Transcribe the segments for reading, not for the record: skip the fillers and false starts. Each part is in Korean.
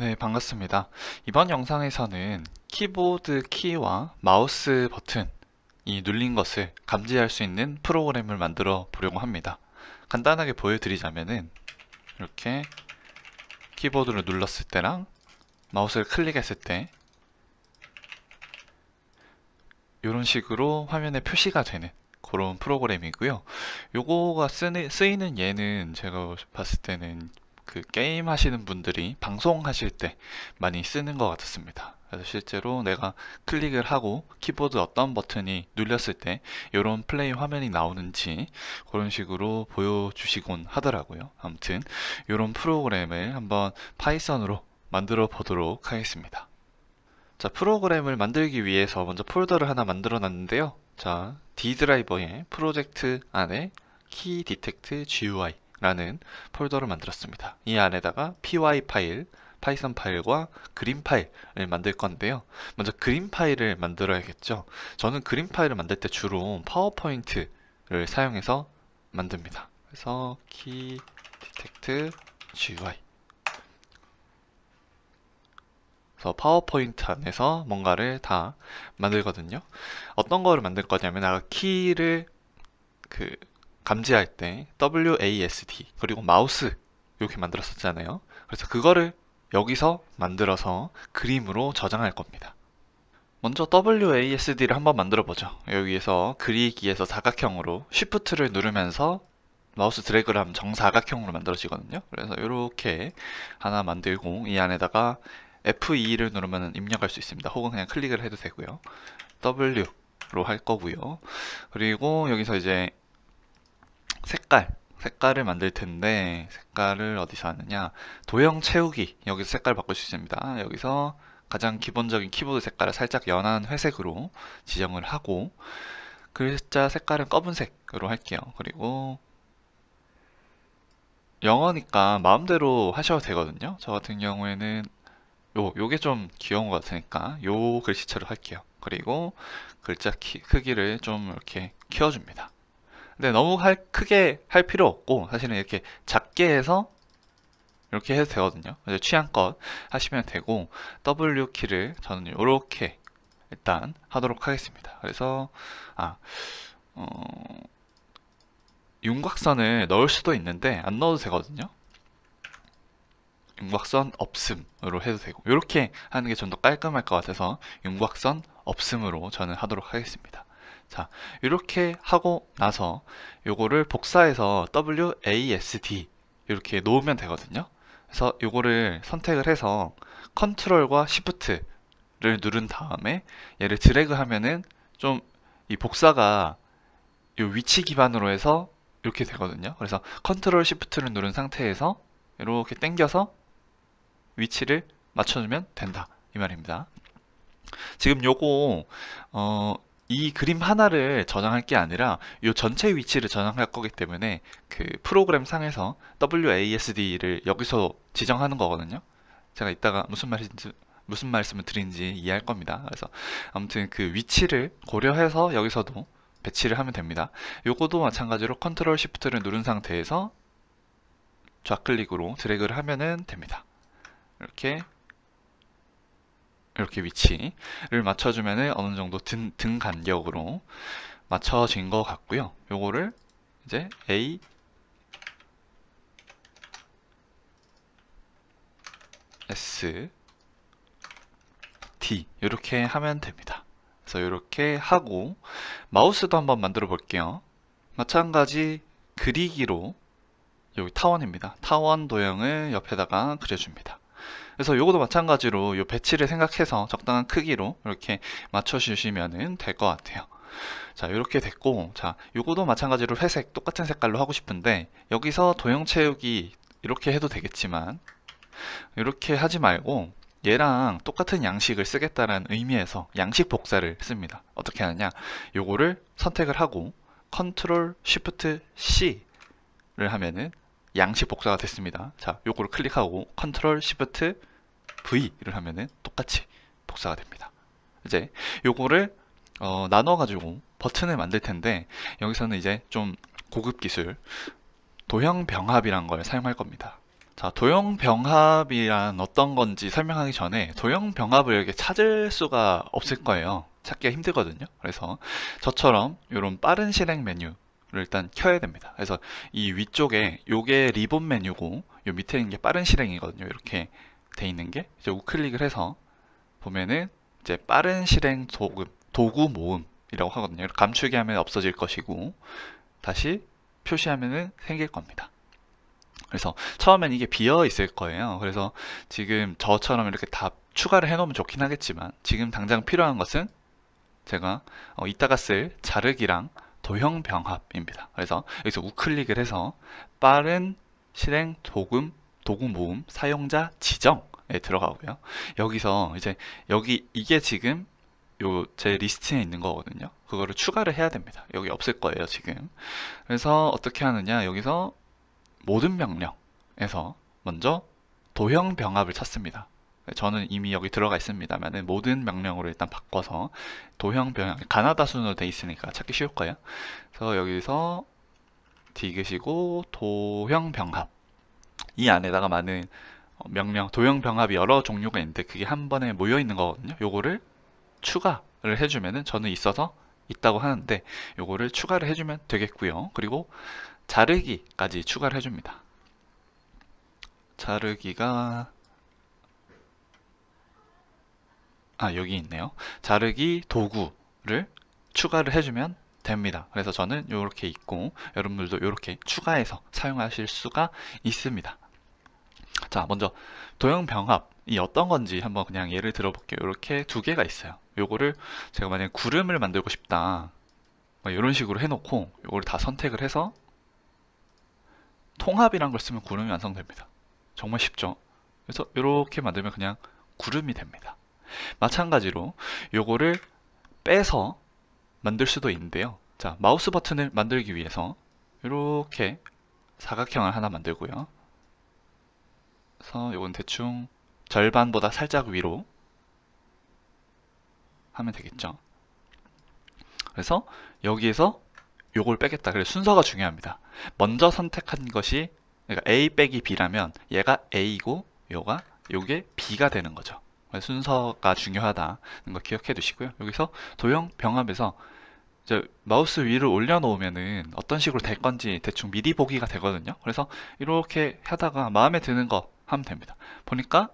네, 반갑습니다. 이번 영상에서는 키보드 키와 마우스 버튼이 눌린 것을 감지할 수 있는 프로그램을 만들어 보려고 합니다. 간단하게 보여드리자면은 이렇게 키보드를 눌렀을 때랑 마우스를 클릭했을 때 이런 식으로 화면에 표시가 되는 그런 프로그램이고요. 요거가 쓰이는 예는 제가 봤을 때는 그 게임 하시는 분들이 방송하실 때 많이 쓰는 것 같았습니다. 그래서 실제로 내가 클릭을 하고 키보드 어떤 버튼이 눌렸을 때 이런 플레이 화면이 나오는지 그런 식으로 보여주시곤 하더라고요. 아무튼 이런 프로그램을 한번 파이썬으로 만들어 보도록 하겠습니다. 자, 프로그램을 만들기 위해서 먼저 폴더를 하나 만들어 놨는데요. 자, D 드라이버의 프로젝트 안에 키 디텍트 GUI 라는 폴더를 만들었습니다. 이 안에다가 py 파일, 파이썬 파일과 그림 파일을 만들 건데요. 먼저 그림 파일을 만들어야겠죠. 저는 그림 파일을 만들 때 주로 파워포인트를 사용해서 만듭니다. 그래서 키 디텍트 GUI. 그래서 파워포인트 안에서 뭔가를 다 만들거든요. 어떤 거를 만들 거냐면 아까 키를 그 감지할 때 WASD 그리고 마우스 이렇게 만들었었잖아요. 그래서 그거를 여기서 만들어서 그림으로 저장할 겁니다. 먼저 WASD를 한번 만들어 보죠. 여기에서 그리기에서 사각형으로 Shift를 누르면서 마우스 드래그를 하면 정사각형으로 만들어지거든요. 그래서 이렇게 하나 만들고 이 안에다가 F2를 누르면 입력할 수 있습니다. 혹은 그냥 클릭을 해도 되고요. W로 할 거고요. 그리고 여기서 이제 색깔을 만들 텐데 색깔을 어디서 하느냐, 도형 채우기, 여기서 색깔 바꿀 수 있습니다. 여기서 가장 기본적인 키보드 색깔을 살짝 연한 회색으로 지정을 하고 글자 색깔은 검은색으로 할게요. 그리고 영어니까 마음대로 하셔도 되거든요. 저 같은 경우에는 요게 좀 귀여운 것 같으니까 요 글씨체로 할게요. 그리고 글자 크기를 좀 이렇게 키워줍니다. 근데 너무 크게 할 필요 없고 사실은 이렇게 작게 해서 이렇게 해도 되거든요. 이제 취향껏 하시면 되고 W 키를 저는 이렇게 일단 하도록 하겠습니다. 그래서 아, 어, 윤곽선을 넣을 수도 있는데 안 넣어도 되거든요. 윤곽선 없음으로 해도 되고 이렇게 하는 게 좀 더 깔끔할 것 같아서 윤곽선 없음으로 저는 하도록 하겠습니다. 자, 이렇게 하고 나서 요거를 복사해서 WASD 이렇게 놓으면 되거든요. 그래서 요거를 선택을 해서 컨트롤과 시프트를 누른 다음에 얘를 드래그 하면은 좀 이 복사가 요 위치 기반으로 해서 이렇게 되거든요. 그래서 컨트롤 시프트를 누른 상태에서 이렇게 당겨서 위치를 맞춰주면 된다 이 말입니다. 지금 요거 이 그림 하나를 저장할 게 아니라 요 전체 위치를 저장할 거기 때문에 그 프로그램 상에서 WASD를 여기서 지정하는 거거든요. 제가 이따가 무슨 말씀을 드리는지 이해할 겁니다. 그래서 아무튼 그 위치를 고려해서 여기서도 배치를 하면 됩니다. 요거도 마찬가지로 컨트롤 시프트를 누른 상태에서 좌클릭으로 드래그를 하면은 됩니다. 이렇게 위치를 맞춰주면 어느 정도 등 간격으로 맞춰진 것 같고요. 요거를 이제 A, S, D 이렇게 하면 됩니다. 그래서 이렇게 하고 마우스도 한번 만들어 볼게요. 마찬가지 그리기로 여기 타원입니다. 타원 도형을 옆에다가 그려줍니다. 그래서 요것도 마찬가지로 요 배치를 생각해서 적당한 크기로 이렇게 맞춰주시면 될 것 같아요. 자, 이렇게 됐고, 자, 요거도 마찬가지로 회색 똑같은 색깔로 하고 싶은데 여기서 도형 채우기 이렇게 해도 되겠지만 이렇게 하지 말고 얘랑 똑같은 양식을 쓰겠다는 의미에서 양식 복사를 씁니다. 어떻게 하느냐, 요거를 선택을 하고 컨트롤 쉬프트 C를 하면은 양식 복사가 됐습니다. 자, 요거를 클릭하고 컨트롤 쉬프트 V를 하면은 똑같이 복사가 됩니다. 이제 요거를 나눠가지고 버튼을 만들 텐데 여기서는 이제 좀 고급 기술 도형 병합이란 걸 사용할 겁니다. 자, 도형병합이란 어떤 건지 설명하기 전에 도형병합을 이렇게 찾을 수가 없을 거예요. 찾기가 힘들거든요. 그래서 저처럼 이런 빠른 실행 메뉴를 일단 켜야 됩니다. 그래서 이 위쪽에 요게 리본 메뉴고 요 밑에 있는 게 빠른 실행이거든요. 이렇게 돼 있는 게 이제 우클릭을 해서 보면은 이제 빠른 실행 도구 모음이라고 하거든요. 감추기 하면 없어질 것이고 다시 표시하면은 생길 겁니다. 그래서 처음엔 이게 비어 있을 거예요. 그래서 지금 저처럼 이렇게 다 추가를 해놓으면 좋긴 하겠지만 지금 당장 필요한 것은 제가 이따가 쓸 자르기랑 도형 병합입니다. 그래서 여기서 우클릭을 해서 빠른 실행 도구 모음 사용자 지정에 들어가고요. 여기서 이제 여기 이게 지금 요 제 리스트에 있는 거거든요. 그거를 추가를 해야 됩니다. 여기 없을 거예요, 지금. 그래서 어떻게 하느냐? 여기서 모든 명령에서 먼저 도형 병합을 찾습니다. 저는 이미 여기 들어가 있습니다만 모든 명령으로 일단 바꿔서 도형 병합, 가나다 순으로 돼 있으니까 찾기 쉬울 거예요. 그래서 여기서 디귿이고 도형 병합, 이 안에다가 많은 명령, 도형 병합이 여러 종류가 있는데 그게 한 번에 모여 있는 거거든요. 요거를 추가를 해주면은 저는 있어서 있다고 하는데 요거를 추가를 해주면 되겠고요. 그리고 자르기까지 추가를 해줍니다. 자르기가 여기 있네요. 자르기 도구를 추가를 해주면 됩니다. 그래서 저는 이렇게 있고 여러분들도 이렇게 추가해서 사용하실 수가 있습니다. 자, 먼저 도형 병합이 어떤 건지 한번 그냥 예를 들어볼게요. 이렇게 두 개가 있어요. 요거를 제가 만약에 구름을 만들고 싶다, 이런 식으로 해놓고 요거를 다 선택을 해서 통합이란 걸 쓰면 구름이 완성됩니다. 정말 쉽죠? 그래서 이렇게 만들면 그냥 구름이 됩니다. 마찬가지로 요거를 빼서 만들 수도 있는데요. 자, 마우스 버튼을 만들기 위해서 이렇게 사각형을 하나 만들고요. 그래서 요건 대충 절반보다 살짝 위로 하면 되겠죠. 그래서 여기에서 요걸 빼겠다. 그래서 순서가 중요합니다. 먼저 선택한 것이, 그러니까 A 빼기 B라면 얘가 A고 요게 B가 되는 거죠. 순서가 중요하다는 거 기억해 두시고요. 여기서 도형 병합에서 이제 마우스 위를 올려놓으면은 어떤 식으로 될 건지 대충 미리 보기가 되거든요. 그래서 이렇게 하다가 마음에 드는 거 하면 됩니다. 보니까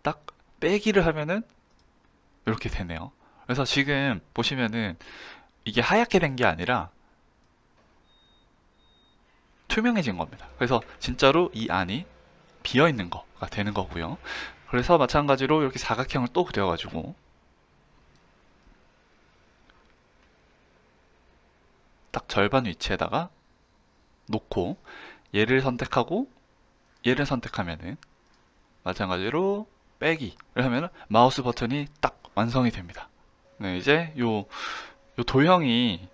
딱 빼기를 하면은 이렇게 되네요. 그래서 지금 보시면은 이게 하얗게 된 게 아니라 투명해진 겁니다. 그래서 진짜로 이 안이 비어 있는 거가 되는 거고요. 그래서 마찬가지로 이렇게 사각형을 또 그려가지고 딱 절반 위치에다가 놓고 얘를 선택하고 얘를 선택하면은 마찬가지로 빼기를 하면은 마우스 버튼이 딱 완성이 됩니다. 네, 이제 요 도형이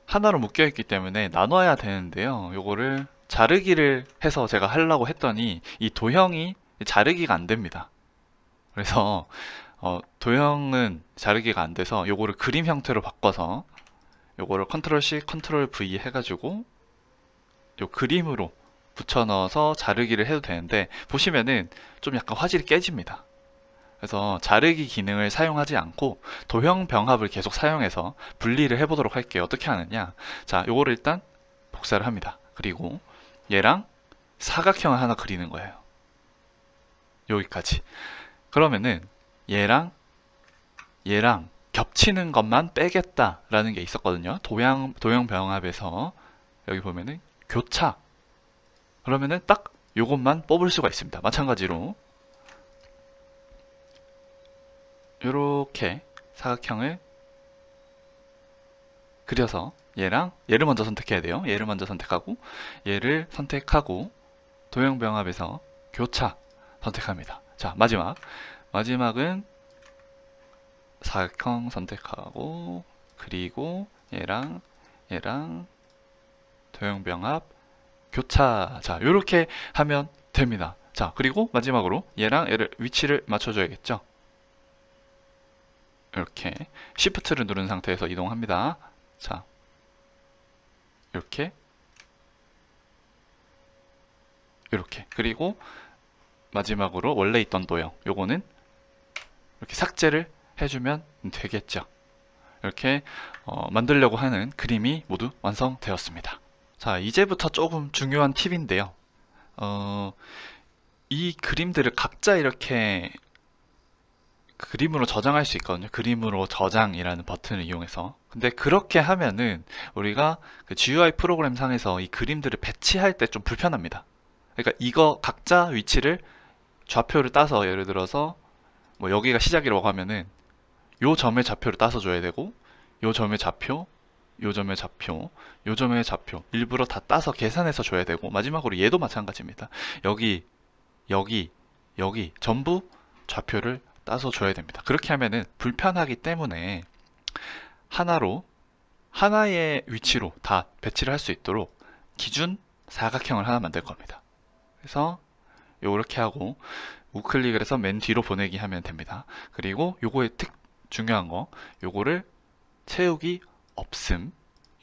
하나로 묶여 있기 때문에 나눠야 되는데요. 요거를 자르기를 해서 제가 하려고 했더니 이 도형이 자르기가 안 됩니다. 그래서 도형은 자르기가 안 돼서 요거를 그림 형태로 바꿔서 요거를 컨트롤 C, 컨트롤 V 해가지고 요 그림으로 붙여 넣어서 자르기를 해도 되는데 보시면은 좀 약간 화질이 깨집니다. 그래서 자르기 기능을 사용하지 않고 도형 병합을 계속 사용해서 분리를 해보도록 할게요. 어떻게 하느냐? 자, 요거를 일단 복사를 합니다. 그리고 얘랑 사각형을 하나 그리는 거예요. 여기까지. 그러면은 얘랑 겹치는 것만 빼겠다라는 게 있었거든요. 도형 병합에서 여기 보면은 교차. 그러면은 딱 요것만 뽑을 수가 있습니다. 마찬가지로 이렇게 사각형을 그려서 얘를 먼저 선택해야 돼요. 얘를 먼저 선택하고 얘를 선택하고 도형 병합에서 교차 선택합니다. 자, 마지막은 사각형 선택하고 그리고 얘랑 도형 병합 교차. 자, 이렇게 하면 됩니다. 자, 그리고 마지막으로 얘를 위치를 맞춰줘야겠죠. 이렇게 Shift를 누른 상태에서 이동합니다. 자, 이렇게 이렇게. 그리고 마지막으로 원래 있던 도형, 요거는 이렇게 삭제를 해주면 되겠죠. 이렇게 만들려고 하는 그림이 모두 완성되었습니다. 자, 이제부터 조금 중요한 팁인데요. 어, 이 그림들을 각자 이렇게 그림으로 저장할 수 있거든요. 그림으로 저장이라는 버튼을 이용해서. 근데 그렇게 하면은 우리가 그 GUI 프로그램 상에서 이 그림들을 배치할 때 좀 불편합니다. 그러니까 이거 각자 위치를 좌표를 따서, 예를 들어서 뭐 여기가 시작이라고 하면은 요 점의 좌표를 따서 줘야 되고, 요 점의 좌표, 요 점의 좌표, 요 점의 좌표 일부러 다 따서 계산해서 줘야 되고, 마지막으로 얘도 마찬가지입니다. 여기, 여기, 여기 전부 좌표를 따서 줘야 됩니다. 그렇게 하면은 불편하기 때문에 하나로, 하나의 위치로 다 배치를 할 수 있도록 기준 사각형을 하나 만들 겁니다. 그래서 요렇게 하고 우클릭을 해서 맨 뒤로 보내기 하면 됩니다. 그리고 요거의 중요한 거, 요거를 채우기 없음,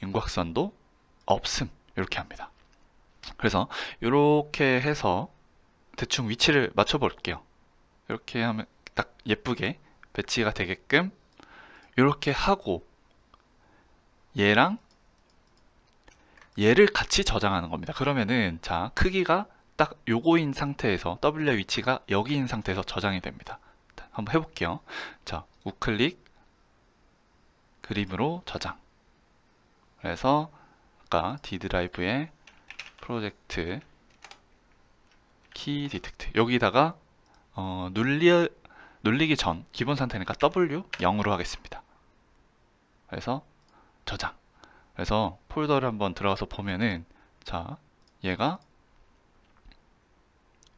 윤곽선도 없음, 이렇게 합니다. 그래서 이렇게 해서 대충 위치를 맞춰 볼게요. 이렇게 하면 딱 예쁘게 배치가 되게끔 이렇게 하고, 얘랑 얘를 같이 저장하는 겁니다. 그러면은 자, 크기가 딱 요거인 상태에서 W의 위치가 여기인 상태에서 저장이 됩니다. 한번 해볼게요. 자, 우클릭, 그림으로 저장. 그래서 아까 D 드라이브에 프로젝트 키 디텍트, 여기다가 눌리기 전 기본 상태니까 W 0으로 하겠습니다. 그래서 저장. 그래서 폴더를 한번 들어가서 보면은, 자, 얘가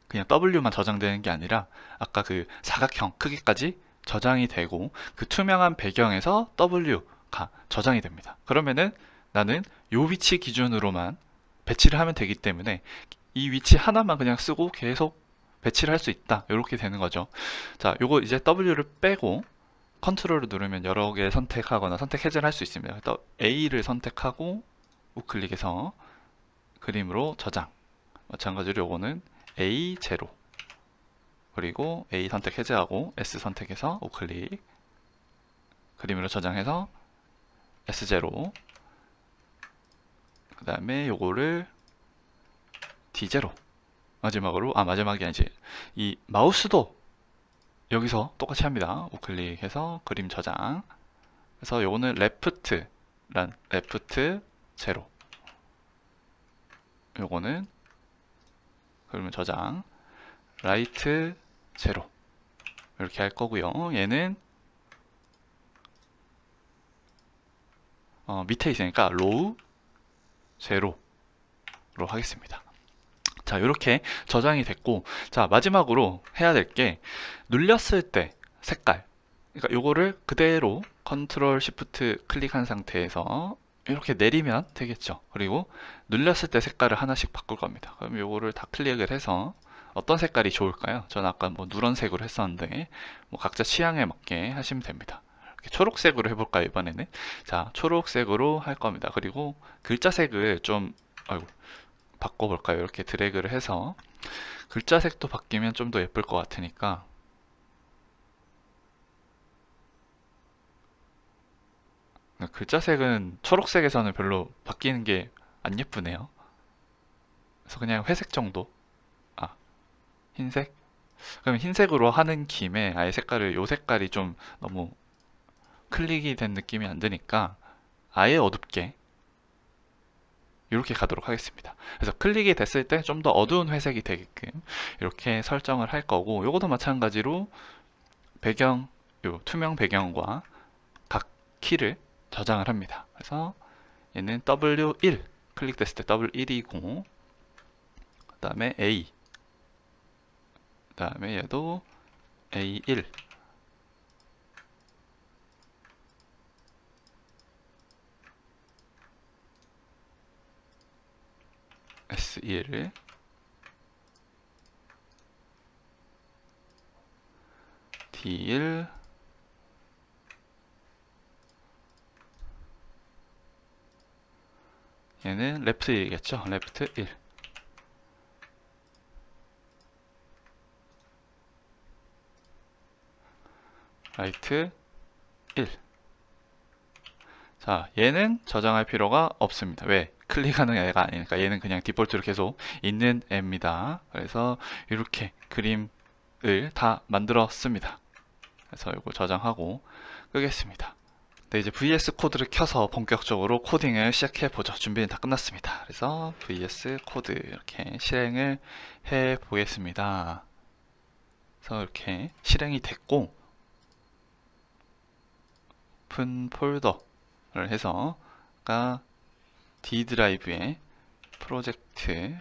그냥 W만 저장되는 게 아니라 아까 그 사각형 크기까지 저장이 되고, 그 투명한 배경에서 W가 저장이 됩니다. 그러면은 나는 요 위치 기준으로만 배치를 하면 되기 때문에 이 위치 하나만 그냥 쓰고 계속 배치를 할 수 있다, 이렇게 되는 거죠. 자, 요거 이제 W를 빼고 컨트롤을 누르면 여러 개 선택하거나 선택 해제를 할 수 있습니다. 또 A를 선택하고 우클릭해서 그림으로 저장. 마찬가지로 요거는 A 제로, 그리고 A 선택 해제하고 S 선택해서 우클릭, 그림으로 저장해서 S 제로, 그 다음에 요거를 D 제로, 마지막으로, 마지막이 아니지, 이 마우스도 여기서 똑같이 합니다. 우클릭해서 그림 저장. 그래서 요거는 레프트 제로, 요거는 그러면 저장 라이트 제로, 이렇게 할 거고요. 얘는 밑에 있으니까 로우 제로로 하겠습니다. 자, 이렇게 저장이 됐고, 자, 마지막으로 해야 될 게 눌렸을 때 색깔, 그러니까 요거를 그대로 컨트롤 시프트 클릭한 상태에서 이렇게 내리면 되겠죠. 그리고 눌렸을 때 색깔을 하나씩 바꿀 겁니다. 그럼 요거를 다 클릭을 해서 어떤 색깔이 좋을까요? 저는 아까 뭐 누런색으로 했었는데 뭐 각자 취향에 맞게 하시면 됩니다. 이렇게 초록색으로 해볼까요, 이번에는? 자, 초록색으로 할 겁니다. 그리고 글자색을 좀, 아이고, 바꿔볼까요? 이렇게 드래그를 해서 글자색도 바뀌면 좀 더 예쁠 것 같으니까, 글자색은 초록색에서는 별로 바뀌는 게 안 예쁘네요. 그래서 그냥 회색 정도? 아, 흰색? 그럼 흰색으로 하는 김에 아예 색깔을, 요 색깔이 좀 너무 클릭이 된 느낌이 안 드니까 아예 어둡게 이렇게 가도록 하겠습니다. 그래서 클릭이 됐을 때 좀 더 어두운 회색이 되게끔 이렇게 설정을 할 거고, 요것도 마찬가지로 배경, 요 투명 배경과 각 키를 저장을 합니다. 그래서 얘는 W1, 클릭됐을 때 W1이고, 그 다음에 A, 그 다음에 얘도 A1, S1, D1, 얘는 레프트 1이겠죠? 레프트 1. 라이트 1. 자, 얘는 저장할 필요가 없습니다. 왜? 클릭하는 애가 아니니까 얘는 그냥 디폴트로 계속 있는 애입니다. 그래서 이렇게 그림을 다 만들었습니다. 그래서 이거 저장하고 끄겠습니다. 네, 이제 VS 코드를 켜서 본격적으로 코딩을 시작해 보죠. 준비는 다 끝났습니다. 그래서 VS 코드 이렇게 실행을 해 보겠습니다. 그래서 이렇게 실행이 됐고 오픈 폴더를 해서 아까 D 드라이브에 프로젝트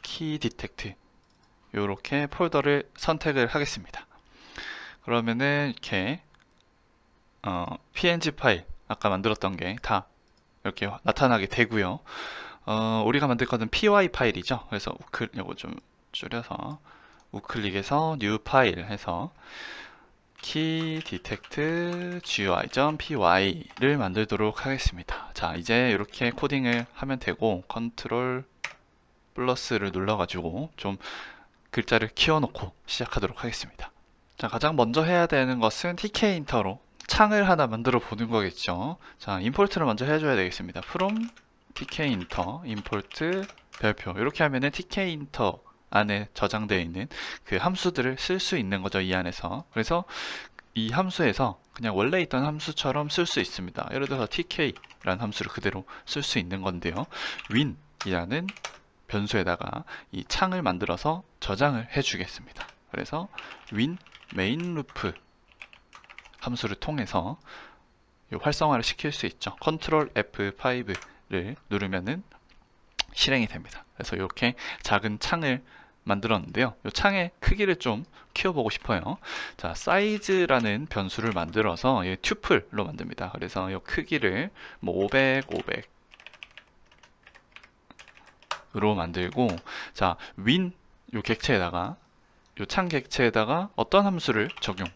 키 디텍트 이렇게 폴더를 선택을 하겠습니다. 그러면은 이렇게 png 파일 아까 만들었던 게 다 이렇게 나타나게 되고요. 우리가 만들 거는 py 파일이죠. 그래서 이거 좀 줄여서 우클릭해서 new 파일 해서 key detect gui.py를 만들도록 하겠습니다. 자, 이제 이렇게 코딩을 하면 되고 컨트롤 플러스를 눌러가지고 좀 글자를 키워놓고 시작하도록 하겠습니다. 자, 가장 먼저 해야 되는 것은 tkinter로 창을 하나 만들어 보는 거겠죠. 자, 임포트를 먼저 해줘야 되겠습니다. from tkinter import 별표 이렇게 하면은 tkinter 안에 저장되어 있는 그 함수들을 쓸 수 있는 거죠. 이 안에서. 그래서 이 함수에서 그냥 원래 있던 함수처럼 쓸 수 있습니다. 예를 들어서 tk라는 함수를 그대로 쓸 수 있는 건데요. win이라는 변수에다가 이 창을 만들어서 저장을 해 주겠습니다. 그래서 win main loop 함수를 통해서 활성화를 시킬 수 있죠. 컨트롤 F5를 누르면은 실행이 됩니다. 그래서 이렇게 작은 창을 만들었는데요. 이 창의 크기를 좀 키워보고 싶어요. 자, 사이즈라는 변수를 만들어서 튜플로 만듭니다. 그래서 이 크기를 뭐 500, 500으로 만들고, 자, win 요 객체에다가 요 창 객체에다가 어떤 함수를 적용,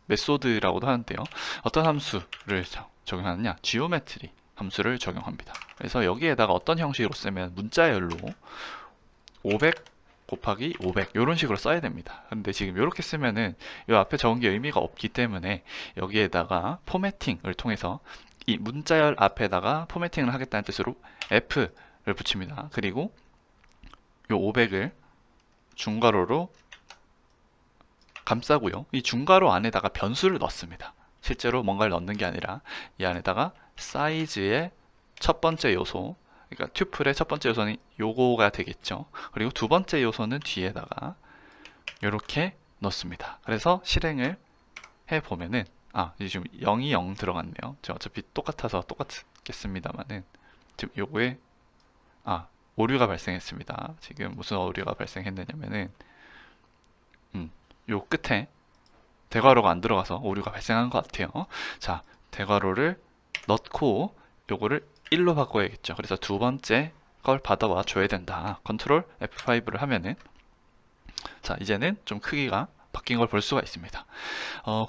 메소드라고도 하는데요. 어떤 함수를 적용하느냐? 지오메트리 함수를 적용합니다. 그래서 여기에다가 어떤 형식으로 쓰면 문자열로 500 곱하기 500 이런 식으로 써야 됩니다. 근데 지금 이렇게 쓰면은 이 앞에 적은 게 의미가 없기 때문에 여기에다가 포매팅을 통해서 이 문자열 앞에다가 포매팅을 하겠다는 뜻으로 F를 붙입니다. 그리고 이 500을 중괄호로 감싸고요. 이 중괄호 안에다가 변수를 넣습니다. 실제로 뭔가를 넣는 게 아니라 이 안에다가 사이즈의 첫 번째 요소, 그러니까 튜플의 첫 번째 요소는 요거가 되겠죠. 그리고 두 번째 요소는 뒤에다가 이렇게 넣습니다. 그래서 실행을 해보면은 이제 지금 0이 0 들어갔네요. 지금 어차피 똑같아서 똑같겠습니다만은 지금 요거에 오류가 발생했습니다. 지금 무슨 오류가 발생했느냐면은 요 끝에 대괄호가 안 들어가서 오류가 발생한 것 같아요. 자, 대괄호를 넣고 요거를 1로 바꿔야겠죠. 그래서 두 번째 걸 받아와 줘야 된다. 컨트롤 F5를 하면은 자, 이제는 좀 크기가 바뀐 걸 볼 수가 있습니다.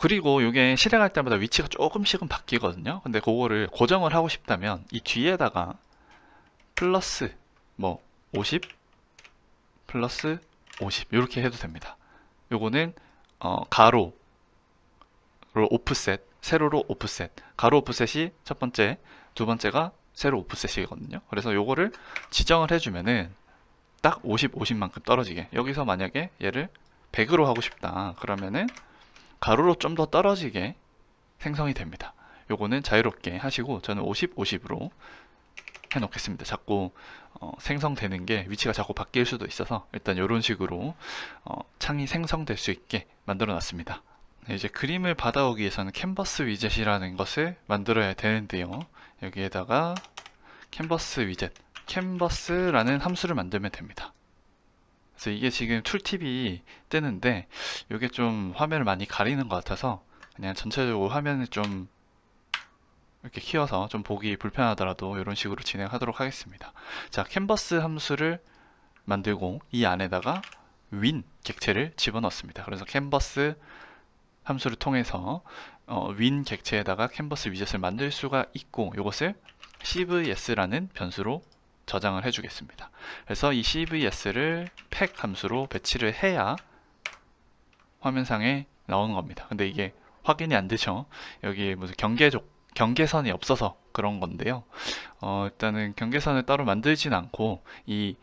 그리고 이게 실행할 때마다 위치가 조금씩은 바뀌거든요. 근데 그거를 고정을 하고 싶다면 이 뒤에다가 플러스 뭐 50 플러스 50 이렇게 해도 됩니다. 요거는 가로로 오프셋, 세로로 오프셋. 가로 오프셋이 첫 번째, 두 번째가 세로 오프셋이거든요. 그래서 요거를 지정을 해주면은 딱 50, 50만큼 떨어지게. 여기서 만약에 얘를 100으로 하고 싶다. 그러면은 가로로 좀 더 떨어지게 생성이 됩니다. 요거는 자유롭게 하시고 저는 50, 50으로 해놓겠습니다. 자꾸 생성되는 게 위치가 자꾸 바뀔 수도 있어서 일단 이런 식으로 창이 생성될 수 있게 만들어 놨습니다. 네, 이제 그림을 받아오기 위해서는 캔버스 위젯이라는 것을 만들어야 되는데요. 여기에다가 캔버스 위젯, 캔버스라는 함수를 만들면 됩니다. 그래서 이게 지금 툴팁이 뜨는데 이게 좀 화면을 많이 가리는 것 같아서 그냥 전체적으로 화면을 좀 이렇게 키워서 좀 보기 불편하더라도 이런 식으로 진행하도록 하겠습니다. 자, 캔버스 함수를 만들고 이 안에다가 win 객체를 집어넣습니다. 그래서 캔버스 함수를 통해서 win 객체에다가 캔버스 위젯을 만들 수가 있고 이것을 cvs라는 변수로 저장을 해주겠습니다. 그래서 이 cvs를 pack 함수로 배치를 해야 화면상에 나오는 겁니다. 근데 이게 확인이 안 되죠. 여기 무슨 경계선이 없어서 그런 건데요. 일단은 경계선을 따로 만들진 않고 이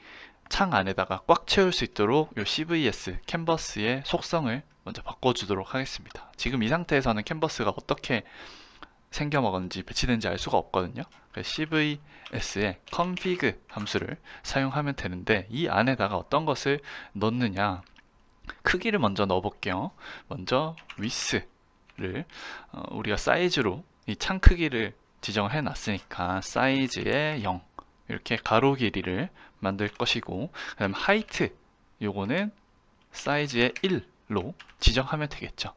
창 안에다가 꽉 채울 수 있도록 이 CVS 캔버스의 속성을 먼저 바꿔주도록 하겠습니다. 지금 이 상태에서는 캔버스가 어떻게 생겨먹었는지 배치된지 알 수가 없거든요. CVS의 config 함수를 사용하면 되는데 이 안에다가 어떤 것을 넣느냐, 크기를 먼저 넣어 볼게요. 먼저 width를 우리가 사이즈로 이 창 크기를 지정을 해 놨으니까 사이즈의 0 이렇게 가로 길이를 만들 것이고, 그 다음 height 요거는 사이즈의 1로 지정하면 되겠죠.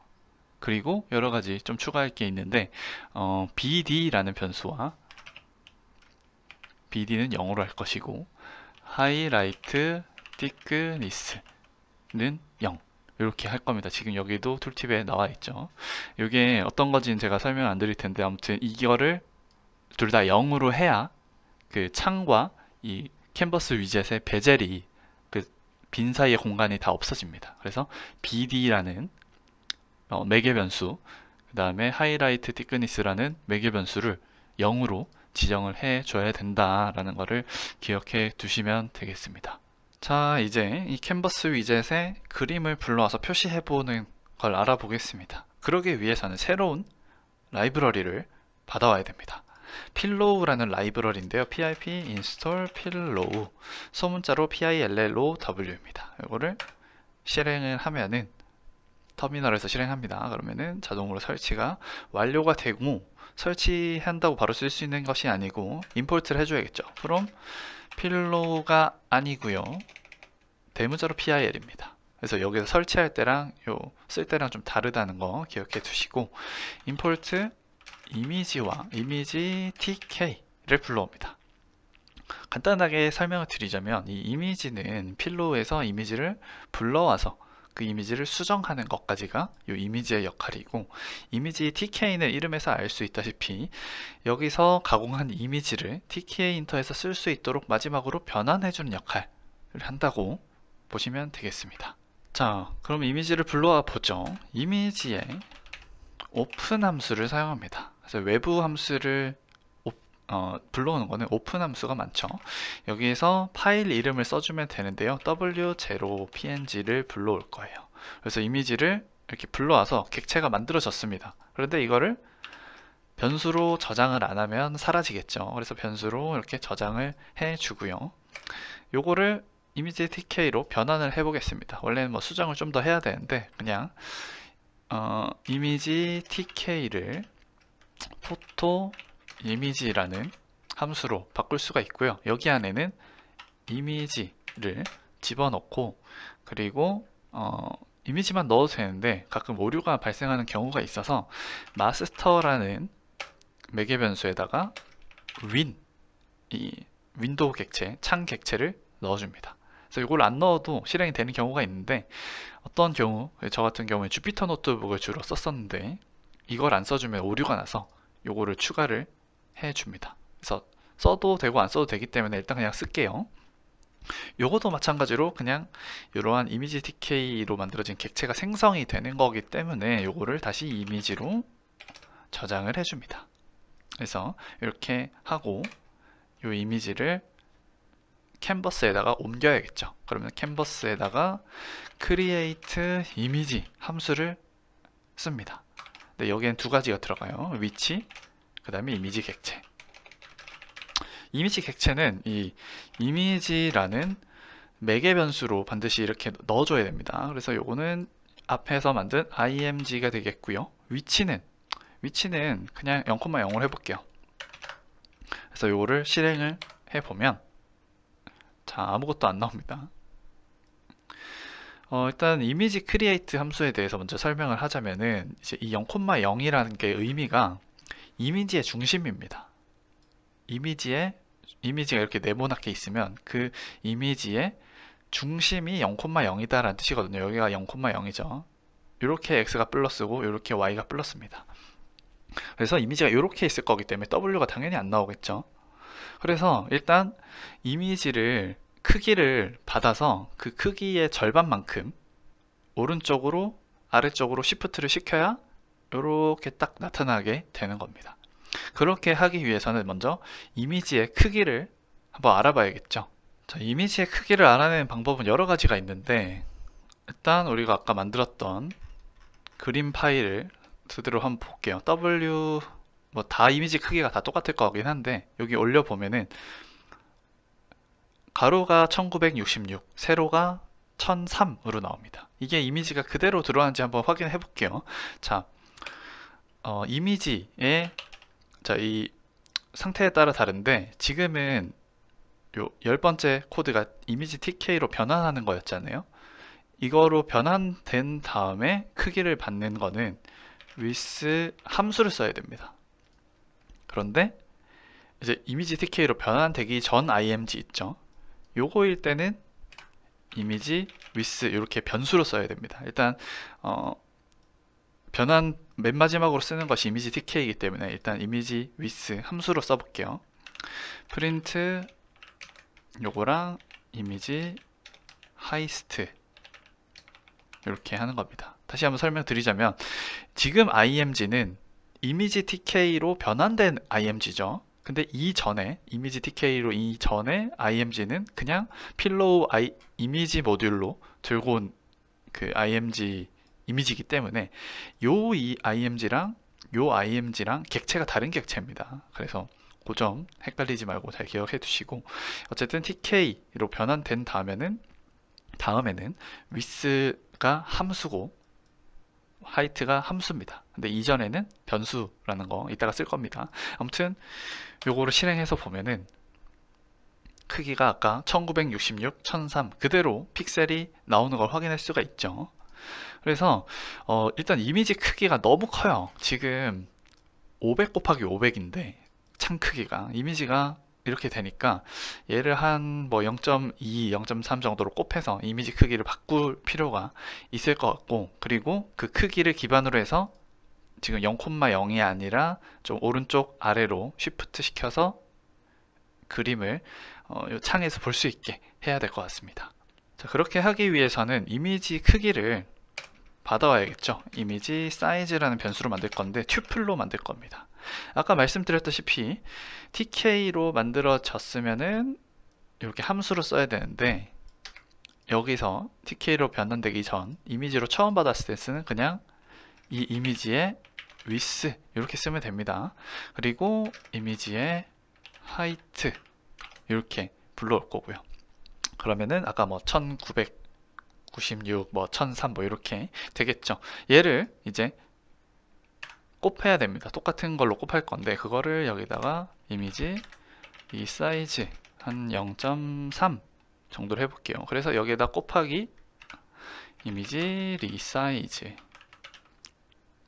그리고 여러가지 좀 추가할 게 있는데 bd라는 변수와 bd는 0으로 할 것이고 highlight thickness는 0 이렇게 할 겁니다. 지금 여기도 툴팁에 나와 있죠. 이게 어떤 건지는 제가 설명 안 드릴 텐데, 아무튼 이거를 둘 다 0으로 해야 그 창과 이 캔버스 위젯의 베젤이 그 빈 사이의 공간이 다 없어집니다. 그래서 bd라는 매개 변수, 그 다음에 하이라이트 티크니스라는 매개 변수를 0으로 지정을 해 줘야 된다라는 것을 기억해 두시면 되겠습니다. 자, 이제 이 캔버스 위젯에 그림을 불러와서 표시해 보는 걸 알아보겠습니다. 그러기 위해서는 새로운 라이브러리를 받아와야 됩니다. 필로우라는 라이브러리인데요. pip install pillow, 소문자로 pillow입니다. 이거를 실행을 하면은 터미널에서 실행합니다. 그러면은 자동으로 설치가 완료가 되고, 설치한다고 바로 쓸 수 있는 것이 아니고 임포트를 해줘야겠죠. from 필로우가 아니고요, 대문자로 pil입니다. 그래서 여기서 설치할 때랑 쓸 때랑 좀 다르다는 거 기억해 두시고, 임포트 이미지와 이미지 tk를 불러옵니다. 간단하게 설명을 드리자면 이 이미지는 필로우에서 이미지를 불러와서 그 이미지를 수정하는 것까지가 이 이미지의 역할이고, 이미지 tk는 이름에서 알 수 있다시피 여기서 가공한 이미지를 tk 인터에서 쓸 수 있도록 마지막으로 변환해주는 역할을 한다고 보시면 되겠습니다. 자, 그럼 이미지를 불러와 보죠. 이미지에 오픈 함수를 사용합니다. 그래서 외부 함수를 불러오는 거는 오픈 함수가 많죠. 여기에서 파일 이름을 써주면 되는데요. w0png를 불러올 거예요. 그래서 이미지를 이렇게 불러와서 객체가 만들어졌습니다. 그런데 이거를 변수로 저장을 안 하면 사라지겠죠. 그래서 변수로 이렇게 저장을 해주고요. 요거를 이미지 TK로 변환을 해보겠습니다. 원래는 뭐 수정을 좀 더 해야 되는데 그냥 이미지 TK를 포토 이미지라는 함수로 바꿀 수가 있고요. 여기 안에는 이미지를 집어넣고, 그리고 이미지만 넣어도 되는데 가끔 오류가 발생하는 경우가 있어서 마스터라는 매개 변수에다가 이 윈도우 객체, 창 객체를 넣어줍니다. 그래서 이걸 안 넣어도 실행이 되는 경우가 있는데, 어떤 경우, 저 같은 경우에 주피터 노트북을 주로 썼었는데 이걸 안 써주면 오류가 나서 요거를 추가를 해줍니다. 그래서 써도 되고 안 써도 되기 때문에 일단 그냥 쓸게요. 요것도 마찬가지로 그냥 이러한 이미지 TK로 만들어진 객체가 생성이 되는 거기 때문에 요거를 다시 이미지로 저장을 해줍니다. 그래서 이렇게 하고 요 이미지를 캔버스에다가 옮겨야겠죠. 그러면 캔버스에다가 create image 함수를 씁니다. 근데 여기엔 두 가지가 들어가요. 위치, 그 다음에 이미지 객체. 이미지 객체는 이 이미지라는 매개 변수로 반드시 이렇게 넣어줘야 됩니다. 그래서 요거는 앞에서 만든 img가 되겠고요. 위치는 그냥 0,0을 해볼게요. 그래서 요거를 실행을 해보면 자, 아무것도 안 나옵니다. 일단 이미지 크리에이트 함수에 대해서 먼저 설명을 하자면은 이제 이 0,0이라는 게 의미가 이미지의 중심입니다. 이미지가 이렇게 네모나게 있으면 그 이미지의 중심이 0,0이다 라는 뜻이거든요. 여기가 0,0이죠. 이렇게 x가 플러스고 이렇게 y가 플러스입니다. 그래서 이미지가 이렇게 있을 거기 때문에 w가 당연히 안 나오겠죠. 그래서 일단 이미지를 크기를 받아서 그 크기의 절반만큼 오른쪽으로 아래쪽으로 Shift를 시켜야 이렇게 딱 나타나게 되는 겁니다. 그렇게 하기 위해서는 먼저 이미지의 크기를 한번 알아봐야겠죠. 자, 이미지의 크기를 알아내는 방법은 여러 가지가 있는데, 일단 우리가 아까 만들었던 그림 파일을 그대로 한번 볼게요. 뭐 다 이미지 크기가 다 똑같을 것 같긴 한데, 여기 올려보면은 가로가 1966, 세로가 1003으로 나옵니다. 이게 이미지가 그대로 들어왔는지 한번 확인해 볼게요. 자, 이미지의 이 상태에 따라 다른데, 지금은 요 10번째 코드가 이미지 TK로 변환하는 거였잖아요. 이거로 변환된 다음에 크기를 받는 거는 with 함수를 써야 됩니다. 그런데 이제 이미지 TK로 변환되기 전 img 있죠. 요거일 때는 이미지 with 이렇게 변수로 써야 됩니다. 일단 변환 맨 마지막으로 쓰는 것이 이미지 TK이기 때문에 일단 이미지 with 함수로 써볼게요. 프린트 요거랑 이미지 하이스트 이렇게 하는 겁니다. 다시 한번 설명드리자면, 지금 img는 이미지 TK로 변환된 img죠. 근데 이미지 TK로 이전에 img는 그냥 필로우 이미지 모듈로 들고 온 그 img 이미지이기 때문에 이 img랑 요 img랑 객체가 다른 객체입니다. 그래서 그 점 헷갈리지 말고 잘 기억해 두시고, 어쨌든 TK로 변환된 다음에는 width가 함수고 height가 함수입니다. 근데 이전에는 변수라는 거 이따가 쓸 겁니다. 아무튼 요거를 실행해서 보면은 크기가 아까 1966, 1003 그대로 픽셀이 나오는 걸 확인할 수가 있죠. 그래서 일단 이미지 크기가 너무 커요. 지금 500 곱하기 500인데 창 크기가, 이미지가 이렇게 되니까 얘를 한 뭐 0.2, 0.3 정도로 곱해서 이미지 크기를 바꿀 필요가 있을 것 같고, 그리고 그 크기를 기반으로 해서 지금 0,0이 아니라 좀 오른쪽 아래로 쉬프트 시켜서 그림을 이 창에서 볼 수 있게 해야 될 것 같습니다. 자, 그렇게 하기 위해서는 이미지 크기를 받아와야겠죠. 이미지 사이즈라는 변수로 만들 건데 튜플로 만들 겁니다. 아까 말씀드렸다시피 TK로 만들어졌으면은 이렇게 함수로 써야 되는데, 여기서 TK로 변환되기 전 이미지로 처음 받았을 때는 그냥 이 이미지의 with 이렇게 쓰면 됩니다. 그리고 이미지의 height 이렇게 불러올 거고요. 그러면은 아까 뭐 1996, 뭐 1003 뭐 이렇게 되겠죠. 얘를 이제 곱해야 됩니다. 똑같은 걸로 곱할 건데, 그거를 여기다가 이미지 이 사이즈 한 0.3 정도로 해볼게요. 그래서 여기에다 곱하기 이미지 리사이즈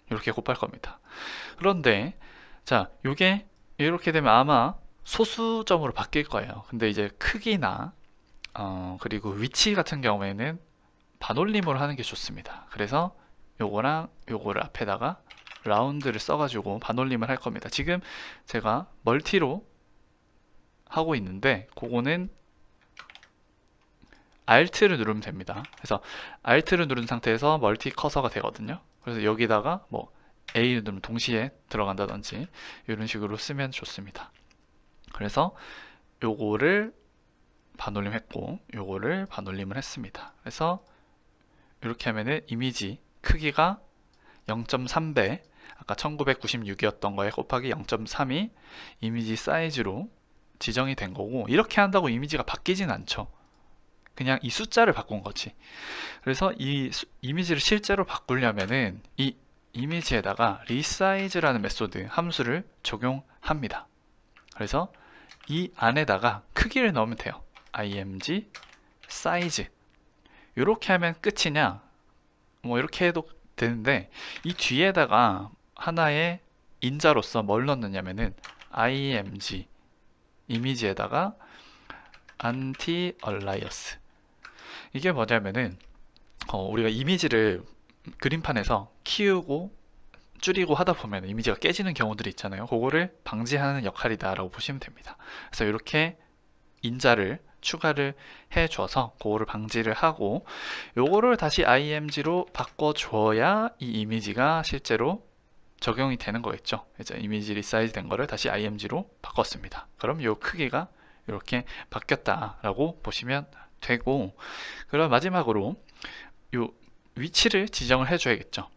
이렇게 곱할 겁니다. 그런데 자, 요게 이렇게 되면 아마 소수점으로 바뀔 거예요. 근데 이제 크기나 그리고 위치 같은 경우에는 반올림으로 하는 게 좋습니다. 그래서 요거랑 요거를 앞에다가 라운드를 써가지고 반올림을 할 겁니다. 지금 제가 멀티로 하고 있는데 그거는 Alt를 누르면 됩니다. 그래서 Alt를 누른 상태에서 멀티 커서가 되거든요. 그래서 여기다가 뭐 A를 누르면 동시에 들어간다든지 이런 식으로 쓰면 좋습니다. 그래서 요거를 반올림했고 요거를 반올림을 했습니다. 그래서 이렇게 하면은 이미지 크기가 0.3배, 아까 1996이었던 거에 곱하기 0.3이 이미지 사이즈로 지정이 된 거고, 이렇게 한다고 이미지가 바뀌진 않죠. 그냥 이 숫자를 바꾼 거지. 그래서 이 이미지를 실제로 바꾸려면은 이 이미지에다가 resize라는 메소드 함수를 적용합니다. 그래서 이 안에다가 크기를 넣으면 돼요. img size 이렇게 하면 끝이냐, 뭐 이렇게 해도 되는데, 이 뒤에다가 하나의 인자로서 뭘 넣느냐면은 img 이미지에다가 anti-alias, 이게 뭐냐면은 우리가 이미지를 그림판에서 키우고 줄이고 하다 보면 이미지가 깨지는 경우들이 있잖아요. 그거를 방지하는 역할이다 라고 보시면 됩니다. 그래서 이렇게 인자를 추가를 해줘서 그거를 방지를 하고 요거를 다시 img로 바꿔줘야 이 이미지가 실제로 적용이 되는 거겠죠. 이제 이미지 리사이즈 된 거를 다시 img로 바꿨습니다. 그럼 요 크기가 이렇게 바뀌었다라고 보시면 되고, 그럼 마지막으로 요 위치를 지정을 해줘야겠죠.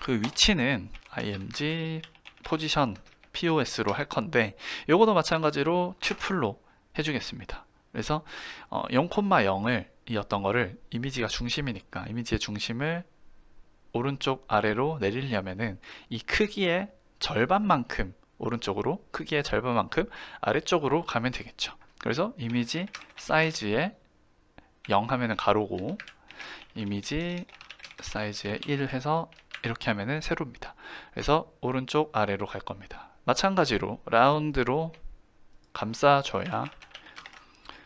그 위치는 img 포지션 POS로 할 건데 요거도 마찬가지로 튜플로 해주겠습니다. 그래서 0,0을 이었던 거를 이미지가 중심이니까 이미지의 중심을 오른쪽 아래로 내리려면은 이 크기의 절반만큼 오른쪽으로 크기의 절반만큼 아래쪽으로 가면 되겠죠. 그래서 이미지 사이즈에 0 하면은 가로고 이미지 사이즈에 1 해서 이렇게 하면은 세로입니다. 그래서 오른쪽 아래로 갈 겁니다. 마찬가지로 라운드로 감싸줘야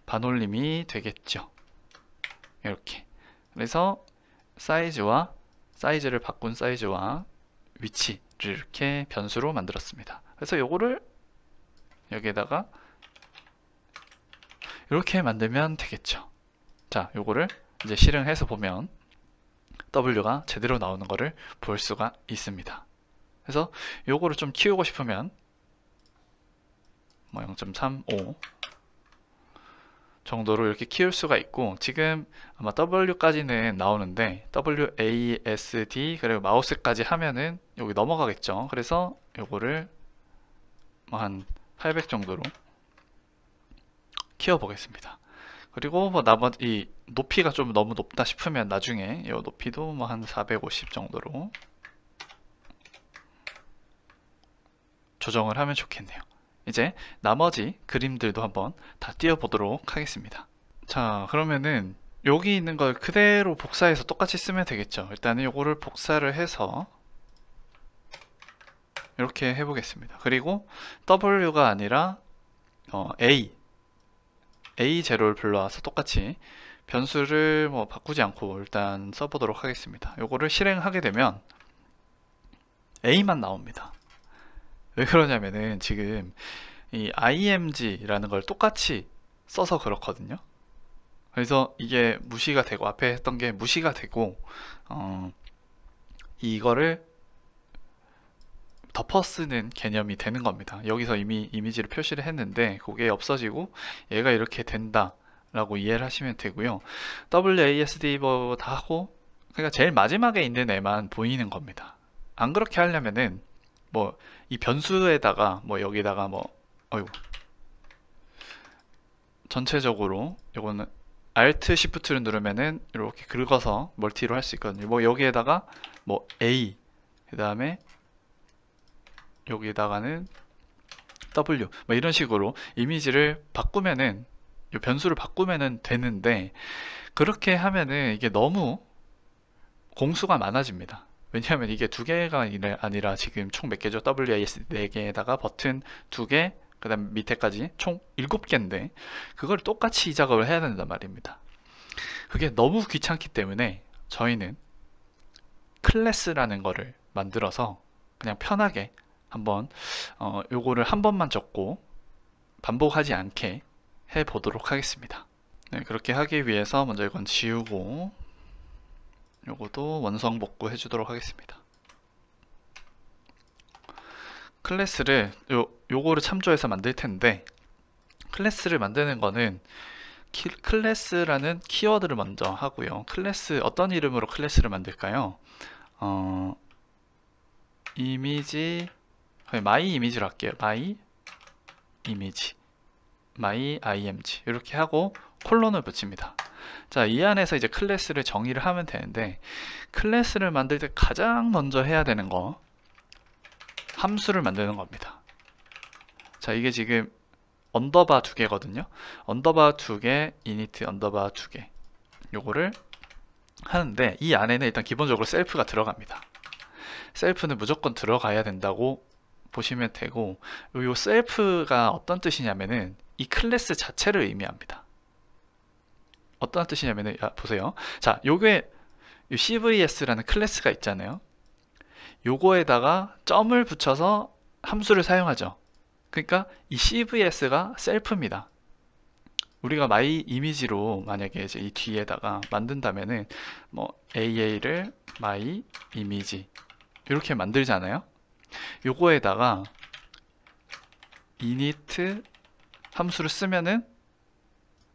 반올림이 되겠죠. 이렇게. 그래서 사이즈를 바꾼 사이즈와 위치를 이렇게 변수로 만들었습니다. 그래서 요거를 여기에다가 이렇게 만들면 되겠죠. 자, 요거를 이제 실행해서 보면 W가 제대로 나오는 거를 볼 수가 있습니다. 그래서 요거를 좀 키우고 싶으면 뭐 0.35 정도로 이렇게 키울 수가 있고, 지금 아마 W까지는 나오는데 WASD 그리고 마우스까지 하면은 여기 넘어가겠죠. 그래서 요거를 뭐 한 800 정도로 키워 보겠습니다. 그리고 뭐 나머지 이 높이가 좀 너무 높다 싶으면 나중에 이 높이도 뭐 한 450 정도로 조정을 하면 좋겠네요. 이제 나머지 그림들도 한번 다 띄워보도록 하겠습니다. 자, 그러면은 여기 있는 걸 그대로 복사해서 똑같이 쓰면 되겠죠. 일단은 요거를 복사를 해서 이렇게 해보겠습니다. 그리고 W가 아니라 A0를 불러와서 똑같이 변수를 뭐 바꾸지 않고 일단 써보도록 하겠습니다. 요거를 실행하게 되면 A만 나옵니다. 왜 그러냐면은 지금 이 img라는 걸 똑같이 써서 그렇거든요. 그래서 이게 무시가 되고 앞에 했던 게 무시가 되고 이거를 덮어 쓰는 개념이 되는 겁니다. 여기서 이미 이미지를 표시를 했는데 그게 없어지고 얘가 이렇게 된다 라고 이해를 하시면 되고요. WASD 뭐 다 하고 그러니까 제일 마지막에 있는 애만 보이는 겁니다. 안 그렇게 하려면은 뭐 이 변수에다가 뭐 여기다가 뭐 어이구 전체적으로 이거는 Alt Shift를 누르면은 이렇게 긁어서 멀티로 할 수 있거든요. 뭐 여기에다가 뭐 A 그 다음에 여기에다가는 W 뭐 이런 식으로 이미지를 바꾸면은 이 변수를 바꾸면은 되는데 그렇게 하면은 이게 너무 공수가 많아집니다. 왜냐하면 이게 두 개가 아니라 지금 총 몇 개죠? WASD 4개에다가 버튼 2개 그 다음 밑에까지 총 7개인데 그걸 똑같이 이 작업을 해야 된단 말입니다. 그게 너무 귀찮기 때문에 저희는 클래스라는 거를 만들어서 그냥 편하게 한번 요거를 한 번만 적고 반복하지 않게 해 보도록 하겠습니다. 네, 그렇게 하기 위해서 먼저 이건 지우고 요것도 원성복구 해주도록 하겠습니다. 클래스를 요거를 참조해서 만들 텐데 클래스를 만드는 거는 클래스라는 키워드를 먼저 하고요. 클래스 어떤 이름으로 클래스를 만들까요? 이미지 마이 이미지로 할게요. 마이 이미지 마이 img 이렇게 하고 콜론을 붙입니다. 자, 이 안에서 이제 클래스를 정의를 하면 되는데 클래스를 만들 때 가장 먼저 해야 되는 거 함수를 만드는 겁니다. 자, 이게 지금 언더바 2개거든요. 언더바 2개, init 언더바 2개 요거를 하는데 이 안에는 일단 기본적으로 셀프가 들어갑니다. 셀프는 무조건 들어가야 된다고 보시면 되고 요 셀프가 어떤 뜻이냐면은 이 클래스 자체를 의미합니다. 어떤 뜻이냐면은 보세요. 자, 요게 CVS라는 클래스가 있잖아요. 요거에다가 점을 붙여서 함수를 사용하죠. 그러니까 이 CVS가 셀프입니다. 우리가 my 이미지로 만약에 이제 이 뒤에다가 만든다면은 뭐 AA를 my 이미지 이렇게 만들잖아요. 요거에다가 init 함수를 쓰면은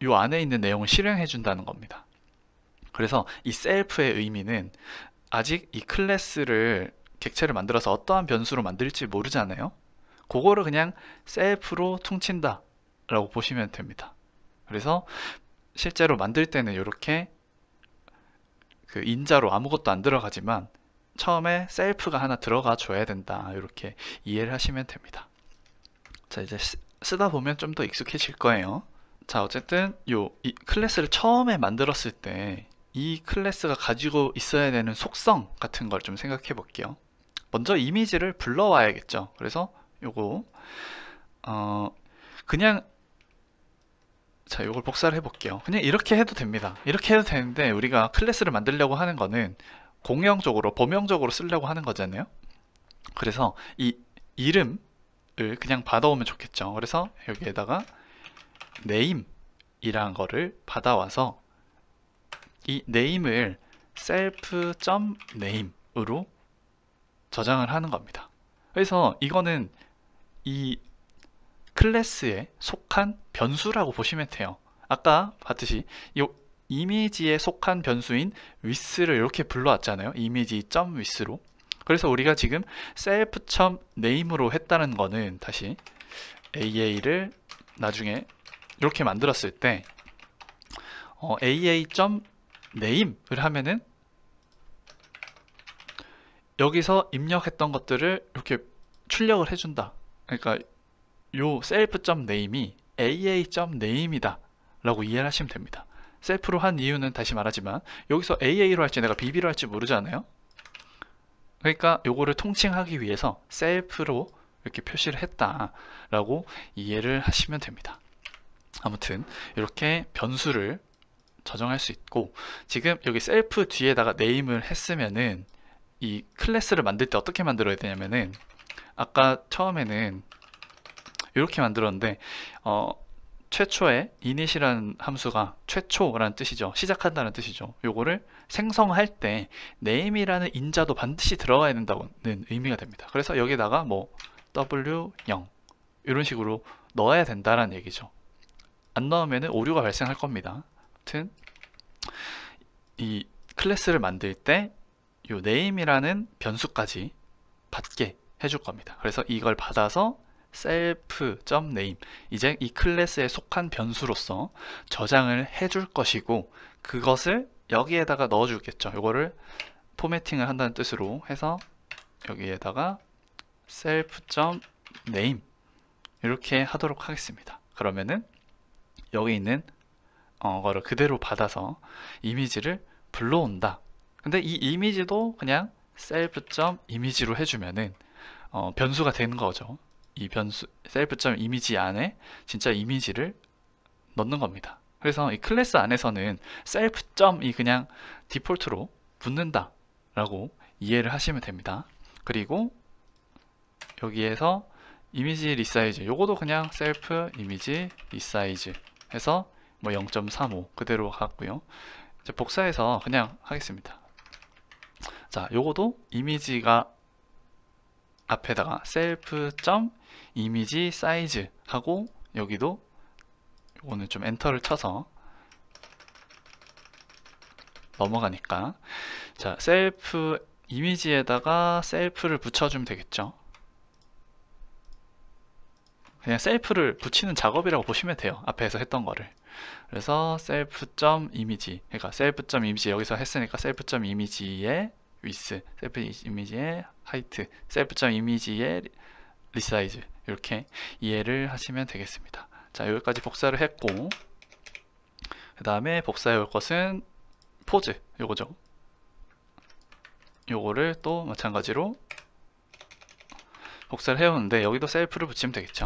요 안에 있는 내용을 실행해 준다는 겁니다. 그래서 이 셀프의 의미는 아직 이 클래스를 객체를 만들어서 어떠한 변수로 만들지 모르잖아요. 그거를 그냥 셀프로 퉁친다 라고 보시면 됩니다. 그래서 실제로 만들 때는 이렇게 그 인자로 아무것도 안 들어가지만 처음에 셀프가 하나 들어가 줘야 된다, 이렇게 이해를 하시면 됩니다. 자, 이제 쓰다 보면 좀 더 익숙해질 거예요. 자, 어쨌든 이 클래스를 처음에 만들었을 때 이 클래스가 가지고 있어야 되는 속성 같은 걸 좀 생각해 볼게요. 먼저 이미지를 불러와야겠죠. 그래서 요거 그냥, 자, 요걸 복사를 해 볼게요. 그냥 이렇게 해도 됩니다. 이렇게 해도 되는데 우리가 클래스를 만들려고 하는 거는 공용적으로 범용적으로 쓰려고 하는 거잖아요. 그래서 이 이름을 그냥 받아오면 좋겠죠. 그래서 여기에다가 name이란 거를 받아와서 이 name을 self.name으로 저장을 하는 겁니다. 그래서 이거는 이 클래스에 속한 변수라고 보시면 돼요. 아까 봤듯이 이 이미지에 속한 변수인 with를 이렇게 불러왔잖아요. 이미지.with로. 그래서 우리가 지금 self.name으로 했다는 거는 다시 AA를 나중에 이렇게 만들었을 때 AA.name을 하면은 여기서 입력했던 것들을 이렇게 출력을 해준다. 그러니까 요 self.name이 AA.name이다 라고 이해를 하시면 됩니다. 셀프로 한 이유는 다시 말하지만 여기서 AA로 할지 내가 BB로 할지 모르잖아요. 그러니까 요거를 통칭하기 위해서 셀프로 이렇게 표시를 했다 라고 이해를 하시면 됩니다. 아무튼 이렇게 변수를 저장할 수 있고, 지금 여기 셀프 뒤에다가 네임을 했으면은 이 클래스를 만들 때 어떻게 만들어야 되냐면은 아까 처음에는 이렇게 만들었는데 최초의 init이라는 함수가 최초라는 뜻이죠. 시작한다는 뜻이죠. 요거를 생성할 때 name이라는 인자도 반드시 들어가야 된다는 의미가 됩니다. 그래서 여기다가 뭐 w0 이런 식으로 넣어야 된다는 얘기죠. 안 넣으면 오류가 발생할 겁니다. 아무튼 이 클래스를 만들 때 이 name이라는 변수까지 받게 해줄 겁니다. 그래서 이걸 받아서 self.name, 이제 이 클래스에 속한 변수로서 저장을 해줄 것이고, 그것을 여기에다가 넣어주겠죠. 이거를 포매팅을 한다는 뜻으로 해서 여기에다가 self.name 이렇게 하도록 하겠습니다. 그러면은 여기 있는 거를 그대로 받아서 이미지를 불러온다. 근데 이 이미지도 그냥 self.image로 해주면은 변수가 되는 거죠. 이 변수 self.image 안에 진짜 이미지를 넣는 겁니다. 그래서 이 클래스 안에서는 self.이 그냥 디폴트로 붙는다 라고 이해를 하시면 됩니다. 그리고 여기에서 이미지 리사이즈, 요거도 그냥 self 이미지 리사이즈 해서 뭐 0.35 그대로 갔고요. 이제 복사해서 그냥 하겠습니다. 자, 요거도 이미지가 앞에다가 self.image size 하고, 여기도 요거는 좀 엔터를 쳐서 넘어가니까, 자, 셀프 이미지에다가 셀프를 붙여주면 되겠죠. 그냥 셀프를 붙이는 작업이라고 보시면 돼요. 앞에서 했던 거를. 그래서 self.image, 그러니까 self.image 여기서 했으니까 self.image의 width, self.image의 height, self.image의 resize, 이렇게 이해를 하시면 되겠습니다. 자, 여기까지 복사를 했고, 그 다음에 복사해 올 것은 포즈, 요거죠. 요거를 또 마찬가지로 복사를 해오는데 여기도 셀프를 붙이면 되겠죠.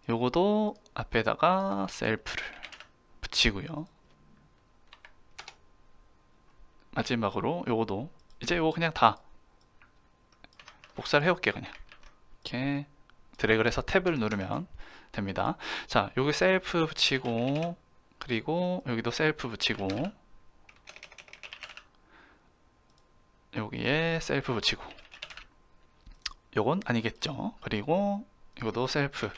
요거도 앞에다가 셀프를 붙이고요. 마지막으로 요거도 이제 요거 그냥 다 복사를 해올게요. 그냥 이렇게 드래그를 해서 탭을 누르면 됩니다. 자, 여기 셀프 붙이고, 그리고 여기도 셀프 붙이고, 여기에 셀프 붙이고, 요건 아니겠죠. 그리고 이것도 셀프,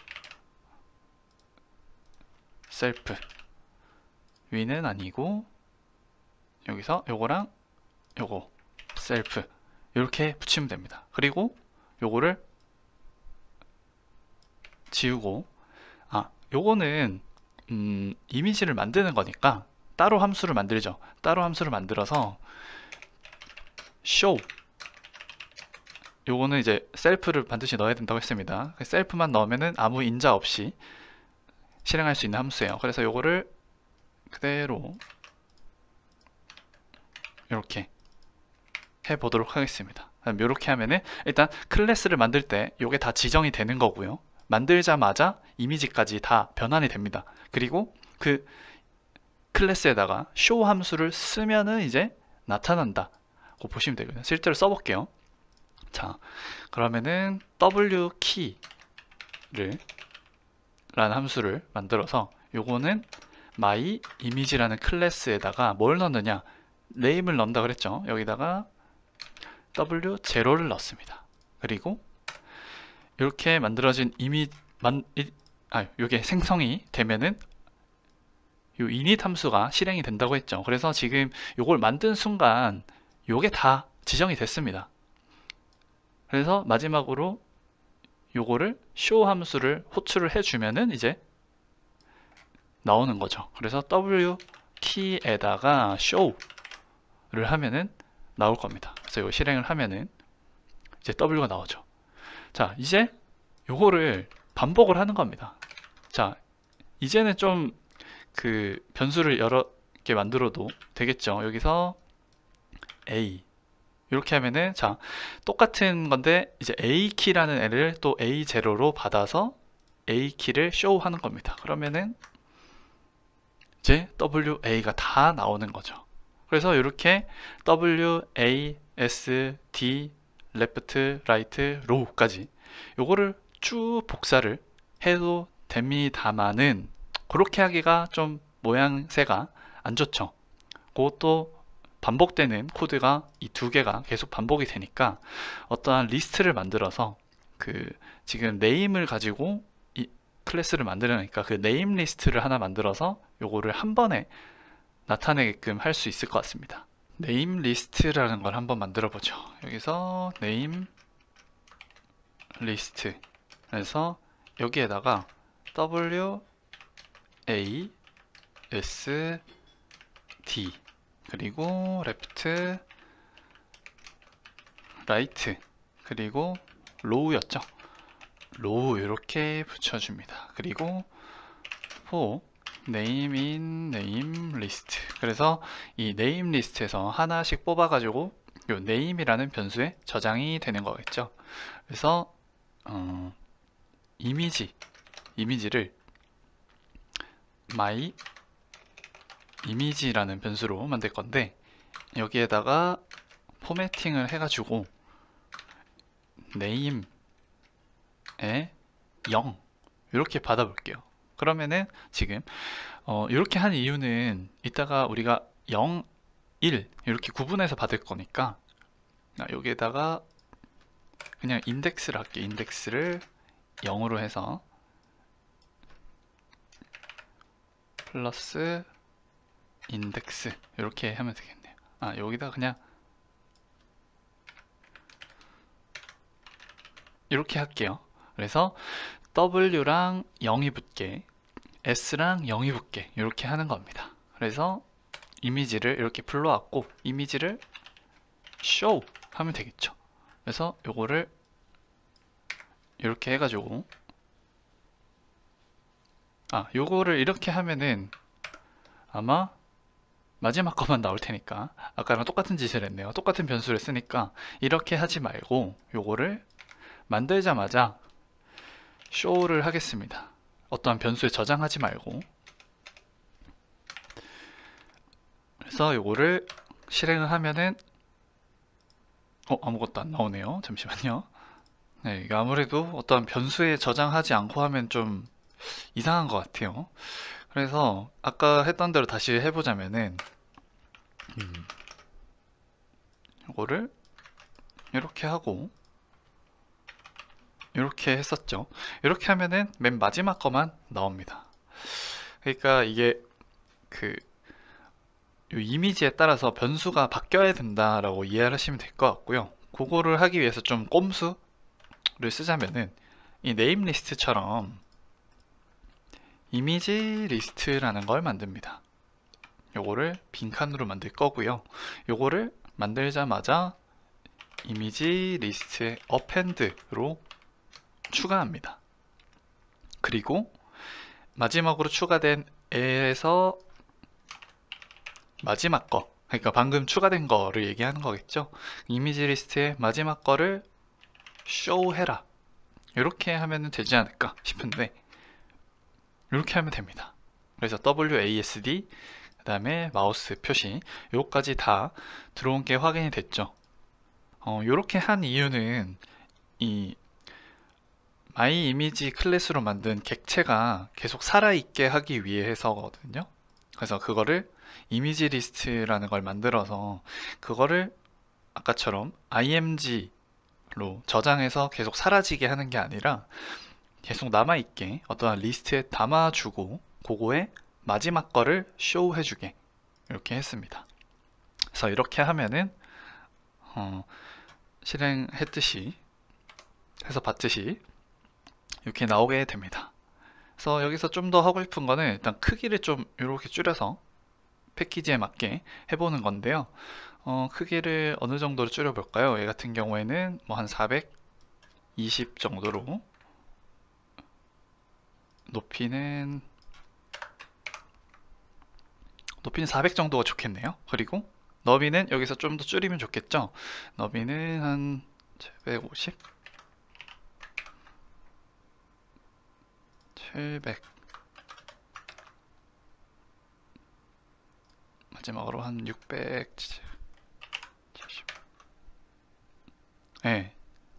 셀프, 위는 아니고, 여기서 요거랑 요거 셀프 이렇게 붙이면 됩니다. 그리고 요거를 지우고, 요거는 이미지를 만드는 거니까 따로 함수를 만들죠. 따로 함수를 만들어서 show, 요거는 이제 셀프를 반드시 넣어야 된다고 했습니다. 셀프만 넣으면은 아무 인자 없이 실행할 수 있는 함수예요. 그래서 요거를 그대로 이렇게 해보도록 하겠습니다. 이렇게 하면은 일단 클래스를 만들 때 요게 다 지정이 되는 거고요. 만들자마자 이미지까지 다 변환이 됩니다. 그리고 그 클래스에다가 show 함수를 쓰면은 이제 나타난다 고 보시면 되거든요. 실제로 써볼게요. 자, 그러면은 wkey를 라는 함수를 만들어서 요거는 my image라는 클래스에다가 뭘 넣느냐, 네임을 넣는다 그랬죠. 여기다가 w0를 넣습니다. 그리고 이렇게 만들어진 요게 생성이 되면은 요 init 함수가 실행이 된다고 했죠. 그래서 지금 요걸 만든 순간 요게 다 지정이 됐습니다. 그래서 마지막으로 요거를 show 함수를 호출을 해주면은 이제 나오는 거죠. 그래서 w 키에다가 show를 하면은 나올 겁니다. 그래서 이거 실행을 하면은 이제 w가 나오죠. 자, 이제 요거를 반복을 하는 겁니다. 자, 이제는 좀 그 변수를 여러 개 만들어도 되겠죠. 여기서 a 이렇게 하면은, 자, 똑같은 건데 이제 a 키라는 애를 또 a0로 받아서 a 키를 show 하는 겁니다. 그러면은 이제 wa가 다 나오는 거죠. 그래서 이렇게 w, a, s, d, left, right, row까지 요거를 쭉 복사를 해도 됩니다만은 그렇게 하기가 좀 모양새가 안 좋죠. 그것도 반복되는 코드가 이 두 개가 계속 반복이 되니까 어떠한 리스트를 만들어서 그 지금 네임을 가지고 이 클래스를 만들으니까 그 네임 리스트를 하나 만들어서 요거를 한 번에 나타내게끔 할 수 있을 것 같습니다. 네임 리스트라는 걸 한번 만들어 보죠. 여기서 네임 리스트 그래서 여기에다가 w a s d 그리고 left, right 그리고 row였죠. row 이렇게 붙여줍니다. 그리고 for name in name list, 그래서 이 name list에서 하나씩 뽑아가지고 요 name이라는 변수에 저장이 되는 거겠죠. 그래서 이미지를 my image라는 변수로 만들 건데 여기에다가 포매팅을 해가지고 name에 0 이렇게 받아볼게요. 그러면은 지금 이렇게 한 이유는 이따가 우리가 0, 1 이렇게 구분해서 받을 거니까 여기에다가 그냥 인덱스를 할게요. 인덱스를 0으로 해서 플러스 인덱스 이렇게 하면 되겠네요. 여기다 그냥 이렇게 할게요. 그래서 W랑 0이 붙게 S랑 0이 붙게 이렇게 하는 겁니다. 그래서 이미지를 이렇게 불러왔고 이미지를 show 하면 되겠죠. 그래서 요거를 이렇게 해가지고 요거를 이렇게 하면은 아마 마지막 것만 나올 테니까 아까랑 똑같은 짓을 했네요. 똑같은 변수를 쓰니까 이렇게 하지 말고 요거를 만들자마자 show를 하겠습니다. 어떠한 변수에 저장하지 말고. 그래서 요거를 실행을 하면은 아무것도 안 나오네요. 잠시만요. 네, 이게 아무래도 어떤 변수에 저장하지 않고 하면 좀 이상한 것 같아요. 그래서 아까 했던 대로 다시 해보자면은 이거를 이렇게 하고 이렇게 했었죠. 이렇게 하면은 맨 마지막 거만 나옵니다. 그러니까 이게 그 이미지에 따라서 변수가 바뀌어야 된다라고 이해를 하시면 될 것 같고요. 그거를 하기 위해서 좀 꼼수를 쓰자면은 이 네임 리스트처럼 이미지 리스트라는 걸 만듭니다. 요거를 빈칸으로 만들 거고요. 요거를 만들자마자 이미지 리스트에 append로 추가합니다. 그리고 마지막으로 추가된 에서 마지막 거, 그러니까 방금 추가된 거를 얘기하는 거겠죠. 이미지 리스트의 마지막 거를 show 해라, 이렇게 하면 되지 않을까 싶은데 이렇게 하면 됩니다. 그래서 WASD 그 다음에 마우스 표시 요거까지 다 들어온 게 확인이 됐죠. 이렇게 한 이유는 이 마이 이미지 클래스로 만든 객체가 계속 살아있게 하기 위해서거든요. 그래서 그거를 이미지 리스트라는 걸 만들어서 그거를 아까처럼 img로 저장해서 계속 사라지게 하는 게 아니라 계속 남아있게 어떠한 리스트에 담아주고 그거에 마지막 거를 쇼 해주게 이렇게 했습니다. 그래서 이렇게 하면은 실행했듯이 해서 봤듯이 이렇게 나오게 됩니다. 그래서 여기서 좀 더 하고 싶은 거는 일단 크기를 좀 이렇게 줄여서 패키지에 맞게 해보는 건데요. 크기를 어느 정도로 줄여볼까요? 얘 같은 경우에는 뭐 한 420 정도로, 높이는 400 정도가 좋겠네요. 그리고 너비는 여기서 좀 더 줄이면 좋겠죠. 너비는 한 750, 700, 마지막으로 한 670. 네.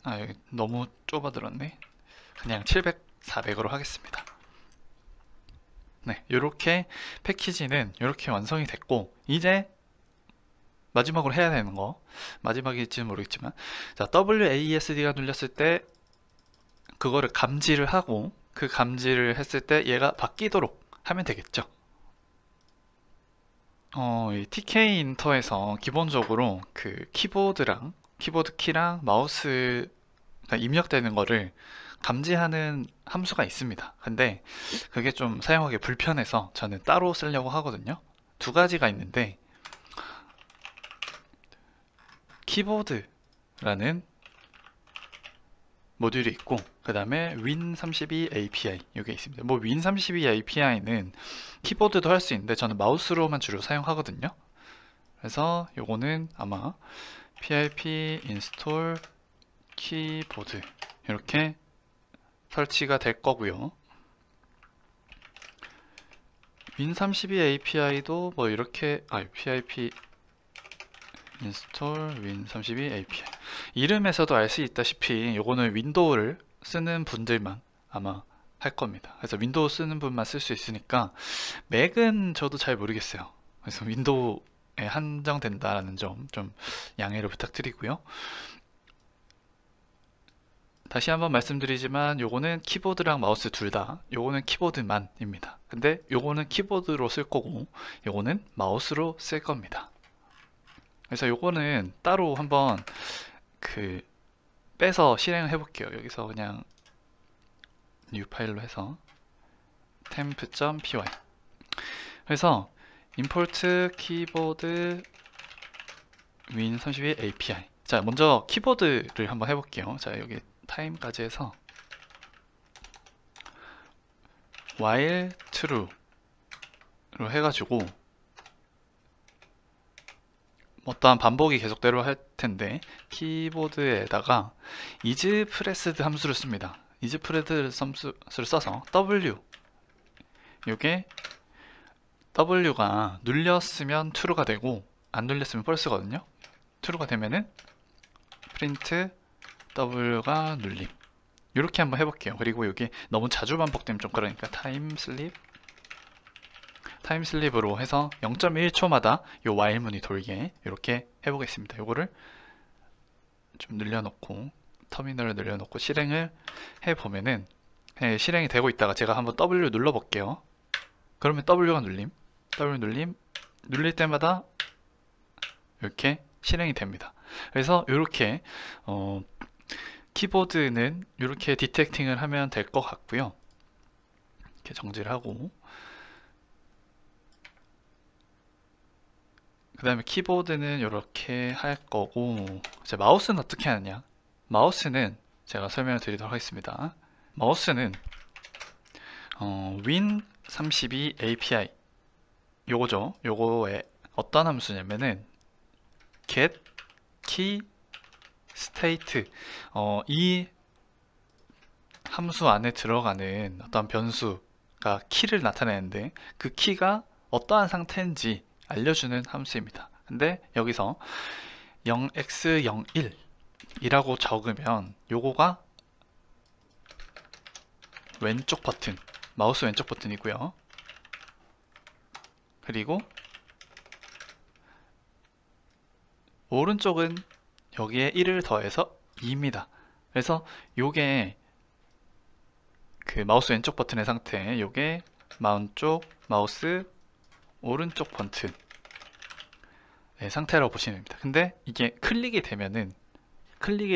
여기 너무 좁아들었네. 그냥 700, 400으로 하겠습니다. 네, 이렇게 패키지는 이렇게 완성이 됐고, 이제 마지막으로 해야 되는 거, 마지막일지는 모르겠지만, 자, WASD가 눌렸을 때 그거를 감지를 하고, 그 감지를 했을 때 얘가 바뀌도록 하면 되겠죠. 이 TK 인터에서 기본적으로 그 키보드랑 키보드 키랑 마우스가 입력되는 거를 감지하는 함수가 있습니다. 근데 그게 좀 사용하기 불편해서 저는 따로 쓰려고 하거든요. 두 가지가 있는데, 키보드라는 모듈이 있고 그 다음에 Win32 API 이게 있습니다. 뭐 Win32 API는 키보드도 할 수 있는데 저는 마우스로만 주로 사용하거든요. 그래서 요거는 아마 pip install 키보드 이렇게 설치가 될 거고요. Win32 API도 뭐 이렇게 pip install Win32 API 이름에서도 알 수 있다시피 요거는 윈도우를 쓰는 분들만 아마 할 겁니다. 그래서 윈도우 쓰는 분만 쓸 수 있으니까 맥은 저도 잘 모르겠어요. 그래서 윈도우에 한정된다라는 점 좀 양해를 부탁드리고요. 다시 한번 말씀드리지만 요거는 키보드랑 마우스 둘 다 요거는 키보드만입니다. 근데 요거는 키보드로 쓸 거고 요거는 마우스로 쓸 겁니다. 그래서 요거는 따로 한번 그 빼서 실행해 볼게요. 여기서 그냥 new 파일로 해서 temp.py 그래서 import keyboard win32 API. 자, 먼저 키보드를 한번 해볼게요. 자, 여기 time까지 해서 while true로 해가지고 어떠한 반복이 계속대로 할 텐데 키보드에다가 isPressed 함수를 씁니다. isPressed 함수를 써서 w 요게 w가 눌렸으면 true가 되고 안 눌렸으면 false거든요. true가 되면은 print w가 눌림 이렇게 한번 해볼게요. 그리고 여기 너무 자주 반복되면 좀 그러니까 타임슬립으로 해서 0.1초마다 요 while문이 돌게 이렇게 해보겠습니다. 요거를 좀 늘려놓고 터미널을 늘려놓고 실행을 해보면은 실행이 되고 있다가 제가 한번 W 눌러볼게요. 그러면 W가 W 눌릴 때마다 이렇게 실행이 됩니다. 그래서 이렇게 키보드는 이렇게 디텍팅을 하면 될 것 같고요. 이렇게 정지를 하고 그 다음에 키보드는 이렇게 할 거고 이제 마우스는 어떻게 하느냐, 마우스는 제가 설명을 드리도록 하겠습니다. 마우스는 win32 API 요거죠. 요거에 어떤 함수냐면은 get key state 이 함수 안에 들어가는 어떤 변수가 키를 나타내는데 그 키가 어떠한 상태인지 알려주는 함수입니다. 근데 여기서 0x01 이라고 적으면 요거가 왼쪽 버튼, 마우스 왼쪽 버튼이고요. 그리고 오른쪽은 여기에 1을 더해서 2입니다. 그래서 요게 그 마우스 왼쪽 버튼의 상태, 요게 마우스 오른쪽 버튼 상태라고 보시면 됩니다. 근데 이게 클릭이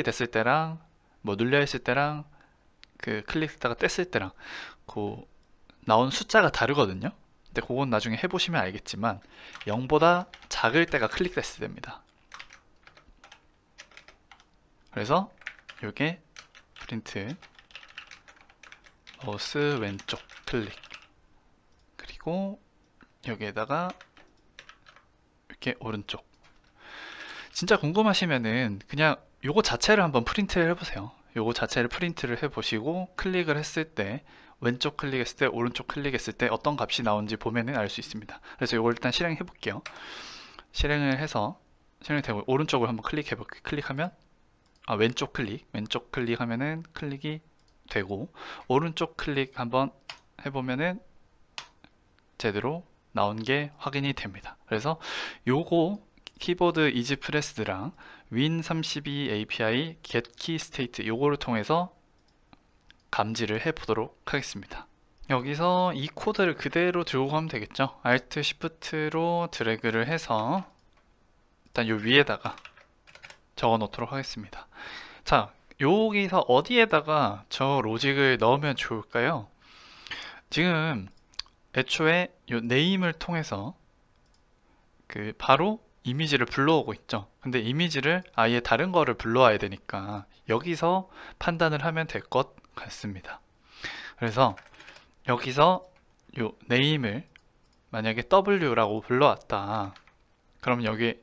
됐을 때랑 뭐 눌려 있을 때랑 그 클릭했다가 뗐을 때랑 그 나온 숫자가 다르거든요. 근데 그건 나중에 해보시면 알겠지만 0보다 작을 때가 클릭됐을 때입니다. 그래서 요게 프린트 마우스 왼쪽 클릭 그리고 여기에다가 이렇게 오른쪽. 진짜 궁금하시면은 그냥 요거 자체를 한번 프린트를 해보세요. 요거 자체를 프린트를 해보시고 클릭을 했을 때 왼쪽 클릭했을 때 오른쪽 클릭했을 때 어떤 값이 나오는지 보면은 알 수 있습니다. 그래서 요걸 일단 실행해 볼게요. 실행을 해서 실행되고 오른쪽을 한번 클릭하면 왼쪽 클릭하면은 클릭이 되고 오른쪽 클릭 한번 해보면은 제대로 나온 게 확인이 됩니다. 그래서 요거 키보드 이지프레스드랑 win32 API get key state 요거를 통해서 감지를 해 보도록 하겠습니다. 여기서 이 코드를 그대로 들고 가면 되겠죠. Alt Shift로 드래그를 해서 일단 요 위에다가 적어 놓도록 하겠습니다. 자, 여기서 어디에다가 저 로직을 넣으면 좋을까요? 지금 애초에 요 name을 통해서 그 바로 이미지를 불러오고 있죠. 근데 이미지를 아예 다른 거를 불러와야 되니까 여기서 판단을 하면 될 것 같습니다. 그래서 여기서 요 name을 만약에 W라고 불러왔다. 그럼 여기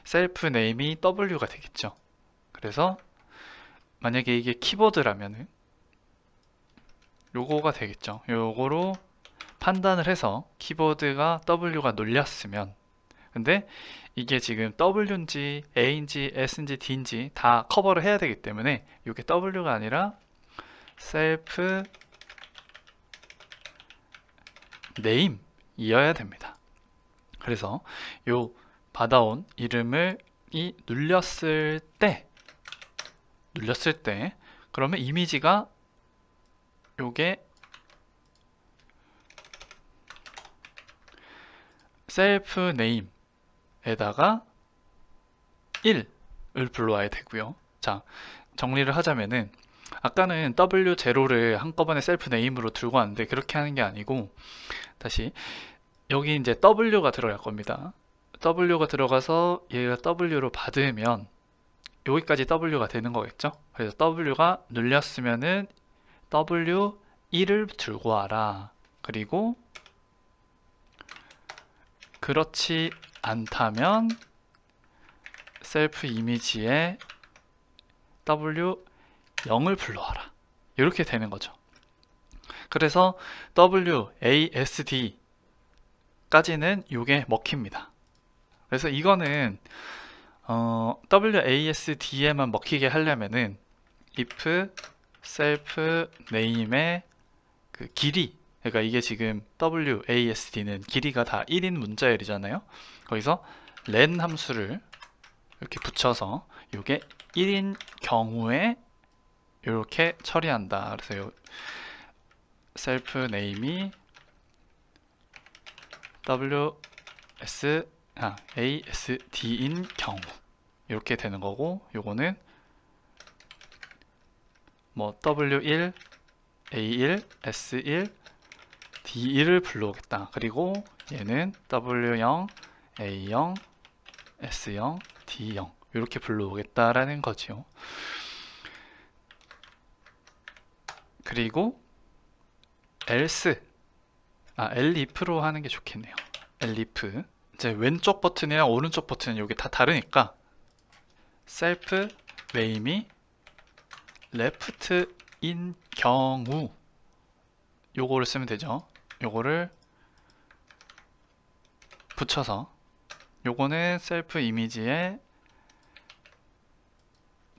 셀프 네임이 W가 되겠죠. 그래서 만약에 이게 키보드라면은 요거가 되겠죠. 요거로 판단을 해서 키보드가 W가 눌렸으면 근데 이게 지금 W인지 A인지 S인지 D인지 다 커버를 해야 되기 때문에 이게 W가 아니라 셀프 네임이어야 됩니다. 그래서 요 받아온 이름을 눌렸을 때 그러면 이미지가 요게 셀프 네임에다가 1을 불러와야 되고요. 자, 정리를 하자면은 아까는 W0를 한꺼번에 셀프 네임으로 들고 왔는데 그렇게 하는 게 아니고 다시 여기 이제 W가 들어갈 겁니다. W가 들어가서 얘가 W로 받으면 여기까지 W가 되는 거겠죠? 그래서 W가 눌렸으면은 W1을 들고 와라. 그리고 그렇지 않다면 셀프 이미지에 W0을 불러와라. 이렇게 되는 거죠. 그래서 WASD 까지는 이게 먹힙니다. 그래서 이거는 WASD에만 먹히게 하려면은 if 셀프 네임의 그 길이, 그러니까 이게 지금 WASD는 길이가 다 1인 문자열이잖아요. 거기서 len 함수를 이렇게 붙여서 이게 1인 경우에 이렇게 처리한다. 그래서 요 셀프 네임이 ASD인 경우 이렇게 되는 거고, 요거는 뭐 W1, A1, S1, D1을 불러오겠다. 그리고 얘는 W0, A0, S0, D0 이렇게 불러오겠다라는 거죠. 그리고 else, elif로 하는 게 좋겠네요. elif. 이제 왼쪽 버튼이랑 오른쪽 버튼은 여기 다 다르니까 self name이 left인 경우 요거를 쓰면 되죠. 요거를 붙여서, 요거는 셀프 이미지에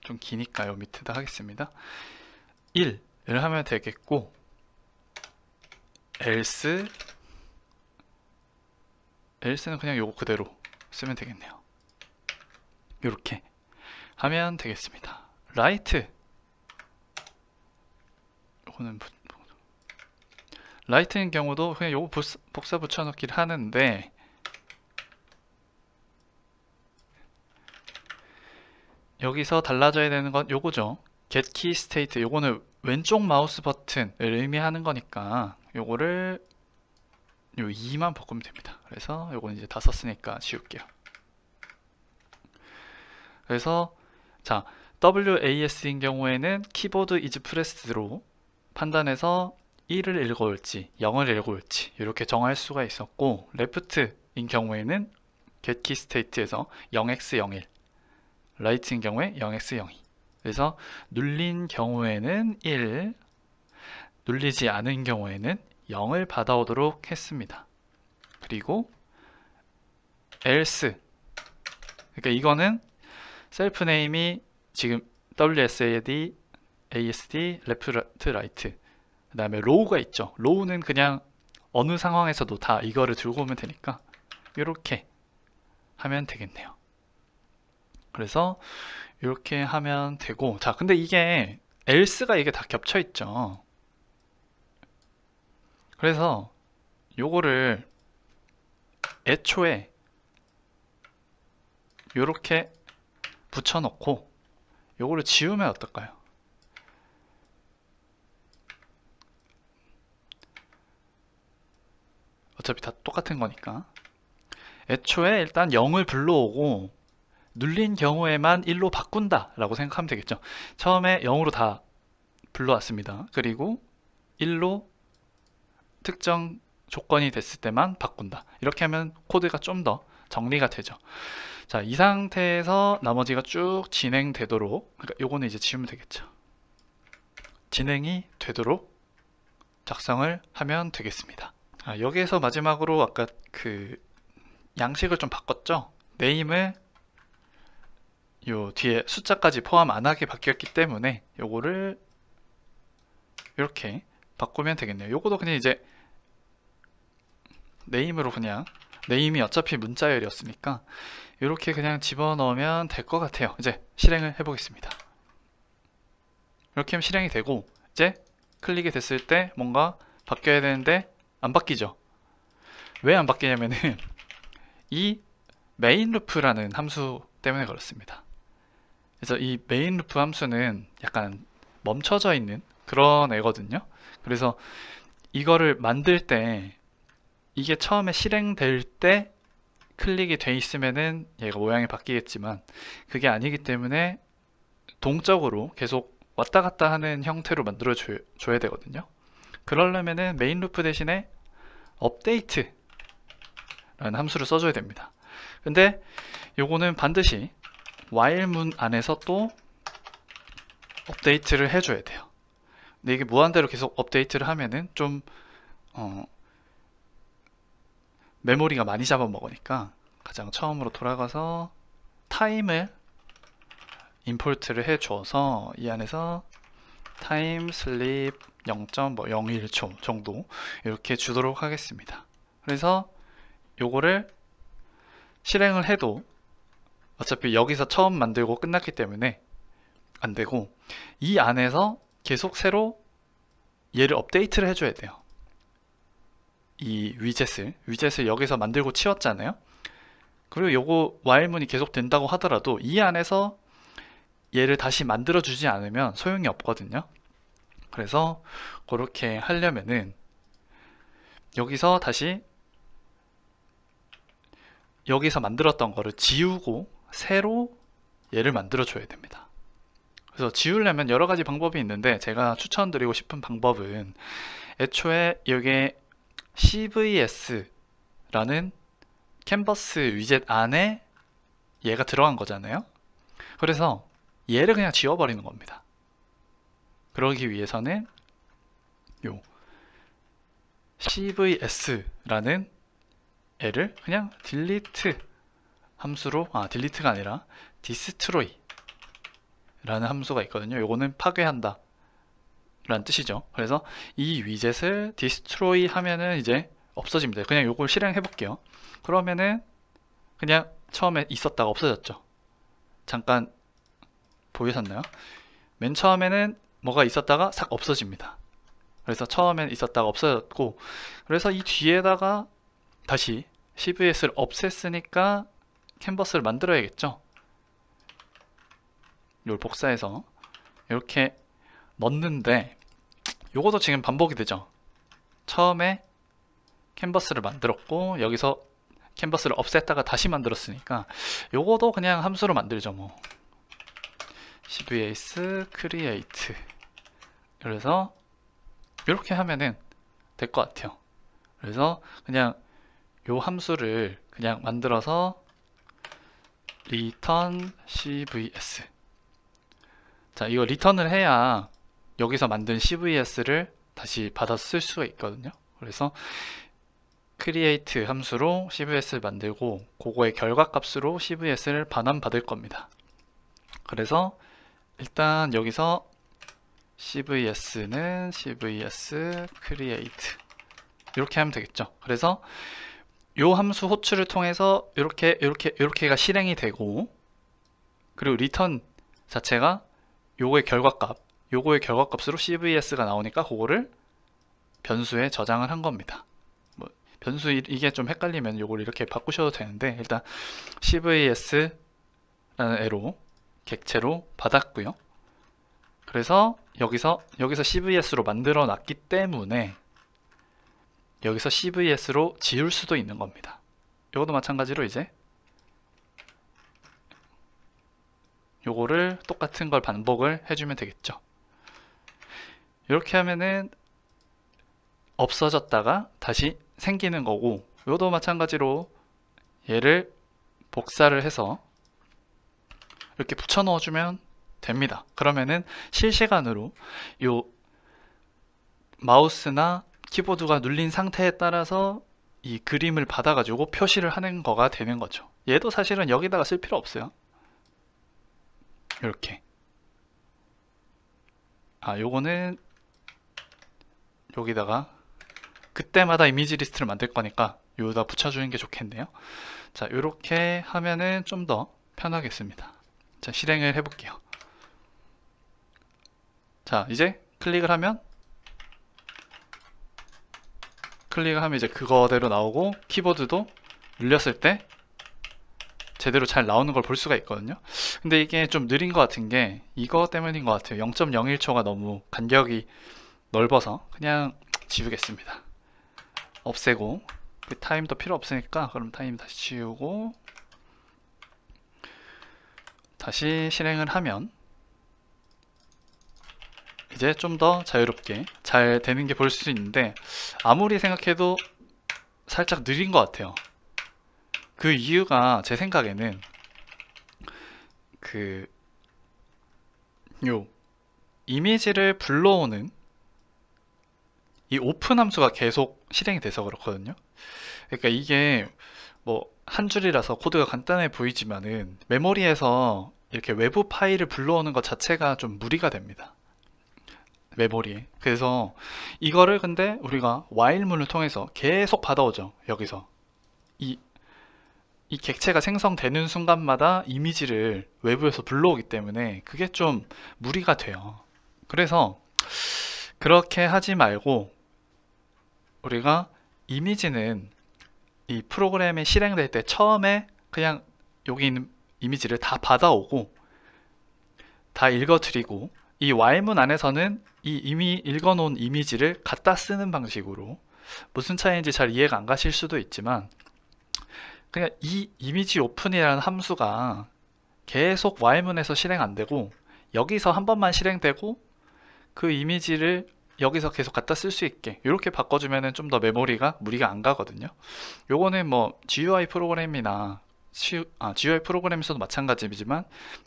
좀 기니까요 밑에다 하겠습니다. 1을 하면 되겠고, else는 그냥 요거 그대로 쓰면 되겠네요. 요렇게 하면 되겠습니다. right, 요거는 right인 경우도 그냥 요거 복사 붙여넣기를 하는데, 여기서 달라져야 되는 건 요거죠. get key state, 요거는 왼쪽 마우스 버튼을 의미하는 거니까 요거를 요 2만 바꾸면 됩니다. 그래서 요거는 이제 다 썼으니까 지울게요. 그래서 자, WAS인 경우에는 키보드 is pressed로 판단해서 1을 읽어올지 0을 읽어올지 이렇게 정할 수가 있었고, left인 경우에는 get key state에서 0x01, right인 경우에 0x02. 그래서 눌린 경우에는 1, 눌리지 않은 경우에는 0을 받아오도록 했습니다. 그리고 else, 그러니까 이거는 셀프 네임이 지금 WSAD, ASD, left, right, 그 다음에 row가 있죠. row는 그냥 어느 상황에서도 다 이거를 들고 오면 되니까 이렇게 하면 되겠네요. 그래서 이렇게 하면 되고, 자, 근데 이게 else가 이게 다 겹쳐 있죠. 그래서 요거를 애초에 이렇게 붙여놓고 요거를 지우면 어떨까요? 어차피 다 똑같은 거니까. 애초에 일단 0을 불러오고 눌린 경우에만 1로 바꾼다 라고 생각하면 되겠죠. 처음에 0으로 다 불러왔습니다. 그리고 1로 특정 조건이 됐을 때만 바꾼다. 이렇게 하면 코드가 좀 더 정리가 되죠. 자, 이 상태에서 나머지가 쭉 진행되도록, 그러니까 요거는 이제 지우면 되겠죠. 진행이 되도록 작성을 하면 되겠습니다. 여기에서 마지막으로 아까 그 양식을 좀 바꿨죠. 네임을 요 뒤에 숫자까지 포함 안 하게 바뀌었기 때문에 요거를 이렇게 바꾸면 되겠네요. 요거도 그냥 이제 네임으로, 그냥 네임이 어차피 문자열이었으니까 이렇게 그냥 집어넣으면 될 것 같아요. 이제 실행을 해보겠습니다. 이렇게 하면 실행이 되고, 이제 클릭이 됐을 때 뭔가 바뀌어야 되는데 안 바뀌죠. 왜 안 바뀌냐면은 이 메인 루프라는 함수 때문에 그렇습니다. 그래서 이 메인 루프 함수는 약간 멈춰져 있는 그런 애거든요. 그래서 이거를 만들 때, 이게 처음에 실행될 때 클릭이 돼 있으면은 얘가 모양이 바뀌겠지만 그게 아니기 때문에 동적으로 계속 왔다 갔다 하는 형태로 만들어 줘야 되거든요. 그러려면은 메인 루프 대신에 업데이트 라는 함수를 써줘야 됩니다. 근데 요거는 반드시 while 문 안에서 또 업데이트를 해줘야 돼요. 근데 이게 무한대로 계속 업데이트를 하면은 좀 메모리가 많이 잡아먹으니까 가장 처음으로 돌아가서 타임을 임포트를 해줘서 이 안에서 타임 슬립 0.01초 정도 이렇게 주도록 하겠습니다. 그래서 요거를 실행을 해도 어차피 여기서 처음 만들고 끝났기 때문에 안 되고, 이 안에서 계속 새로 얘를 업데이트를 해줘야 돼요. 이 위젯을 여기서 만들고 치웠잖아요. 그리고 요거 while문이 계속 된다고 하더라도 이 안에서 얘를 다시 만들어 주지 않으면 소용이 없거든요. 그래서 그렇게 하려면은 여기서 다시 여기서 만들었던 거를 지우고 새로 얘를 만들어 줘야 됩니다. 그래서 지우려면 여러 가지 방법이 있는데, 제가 추천드리고 싶은 방법은 애초에 여기에 CVS라는 캔버스 위젯 안에 얘가 들어간 거잖아요. 그래서 얘를 그냥 지워버리는 겁니다. 그러기 위해서는 요 CVS라는 애를 그냥 delete 함수로, delete가 아니라 destroy 라는 함수가 있거든요. 요거는 파괴한다 라는 뜻이죠. 그래서 이 위젯을 destroy 하면은 이제 없어집니다. 그냥 요걸 실행해 볼게요. 그러면은 그냥 처음에 있었다가 없어졌죠. 잠깐 보이셨나요? 맨 처음에는 뭐가 있었다가 싹 없어집니다. 그래서 처음엔 있었다가 없어졌고, 그래서 이 뒤에다가 다시 CVS를 없앴으니까 캔버스를 만들어야겠죠. 이걸 복사해서 이렇게 넣는데, 요것도 지금 반복이 되죠. 처음에 캔버스를 만들었고 여기서 캔버스를 없앴다가 다시 만들었으니까 요거도 그냥 함수로 만들죠. 뭐 cvs create, 그래서 이렇게 하면은 될 것 같아요. 그래서 그냥 요 함수를 그냥 만들어서 return cvs, 자 이거 리턴을 해야 여기서 만든 cvs를 다시 받아 쓸 수가 있거든요. 그래서 create 함수로 cvs를 만들고 그거의 결과값으로 cvs를 반환받을 겁니다. 그래서 일단 여기서 cvs는 cvs create 이렇게 하면 되겠죠. 그래서 요 함수 호출을 통해서 이렇게가 실행이 되고, 그리고 return 자체가 요거의 결과값으로 cvs가 나오니까 그거를 변수에 저장을 한 겁니다. 뭐 변수 이게 좀 헷갈리면 요걸 이렇게 바꾸셔도 되는데, 일단 cvs라는 애로 객체로 받았고요. 그래서 여기서 cvs로 만들어 놨기 때문에 여기서 cvs로 지울 수도 있는 겁니다. 이것도 마찬가지로 이제 요거를 똑같은 걸 반복을 해주면 되겠죠. 이렇게 하면은 없어졌다가 다시 생기는 거고, 이것도 마찬가지로 얘를 복사를 해서 이렇게 붙여 넣어주면 됩니다. 그러면은 실시간으로 요 마우스나 키보드가 눌린 상태에 따라서 이 그림을 받아가지고 표시를 하는 거가 되는 거죠. 얘도 사실은 여기다가 쓸 필요 없어요. 이렇게. 요거는 여기다가 그때마다 이미지 리스트를 만들 거니까 여기다 붙여주는 게 좋겠네요. 자, 이렇게 하면은 좀 더 편하겠습니다. 자, 실행을 해볼게요. 자, 이제 클릭을 하면 이제 그거대로 나오고, 키보드도 눌렸을 때 제대로 잘 나오는 걸 볼 수가 있거든요. 근데 이게 좀 느린 것 같은 게 이거 때문인 것 같아요. 0.01초가 너무 간격이 넓어서 그냥 지우겠습니다. 없애고, 그 타임도 필요 없으니까 그럼 타임 다시 지우고 다시 실행을 하면 이제 좀 더 자유롭게 잘 되는 게 볼 수 있는데, 아무리 생각해도 살짝 느린 것 같아요. 그 이유가 제 생각에는 요 이미지를 불러오는 이 오픈 함수가 계속 실행이 돼서 그렇거든요. 그러니까 이게 뭐 한 줄이라서 코드가 간단해 보이지만은 메모리에서 이렇게 외부 파일을 불러오는 것 자체가 좀 무리가 됩니다. 메모리에. 그래서 이거를 근데 우리가 while문을 통해서 계속 받아오죠. 여기서 이, 이 객체가 생성되는 순간마다 이미지를 외부에서 불러오기 때문에 그게 좀 무리가 돼요. 그래서 그렇게 하지 말고 우리가 이미지는 이 프로그램이 실행될 때 처음에 그냥 여기 있는 이미지를 다 받아오고 다 읽어드리고, 이 while문 안에서는 이 이미 읽어놓은 이미지를 갖다 쓰는 방식으로, 무슨 차이인지 잘 이해가 안 가실 수도 있지만 그냥 이 이미지 오픈이라는 함수가 계속 while문에서 실행 안 되고 여기서 한 번만 실행되고 그 이미지를 여기서 계속 갖다 쓸 수 있게 이렇게 바꿔주면 좀 더 메모리가 무리가 안 가거든요. 요거는 뭐 GUI 프로그램이나 GUI 프로그램에서도 마찬가지지만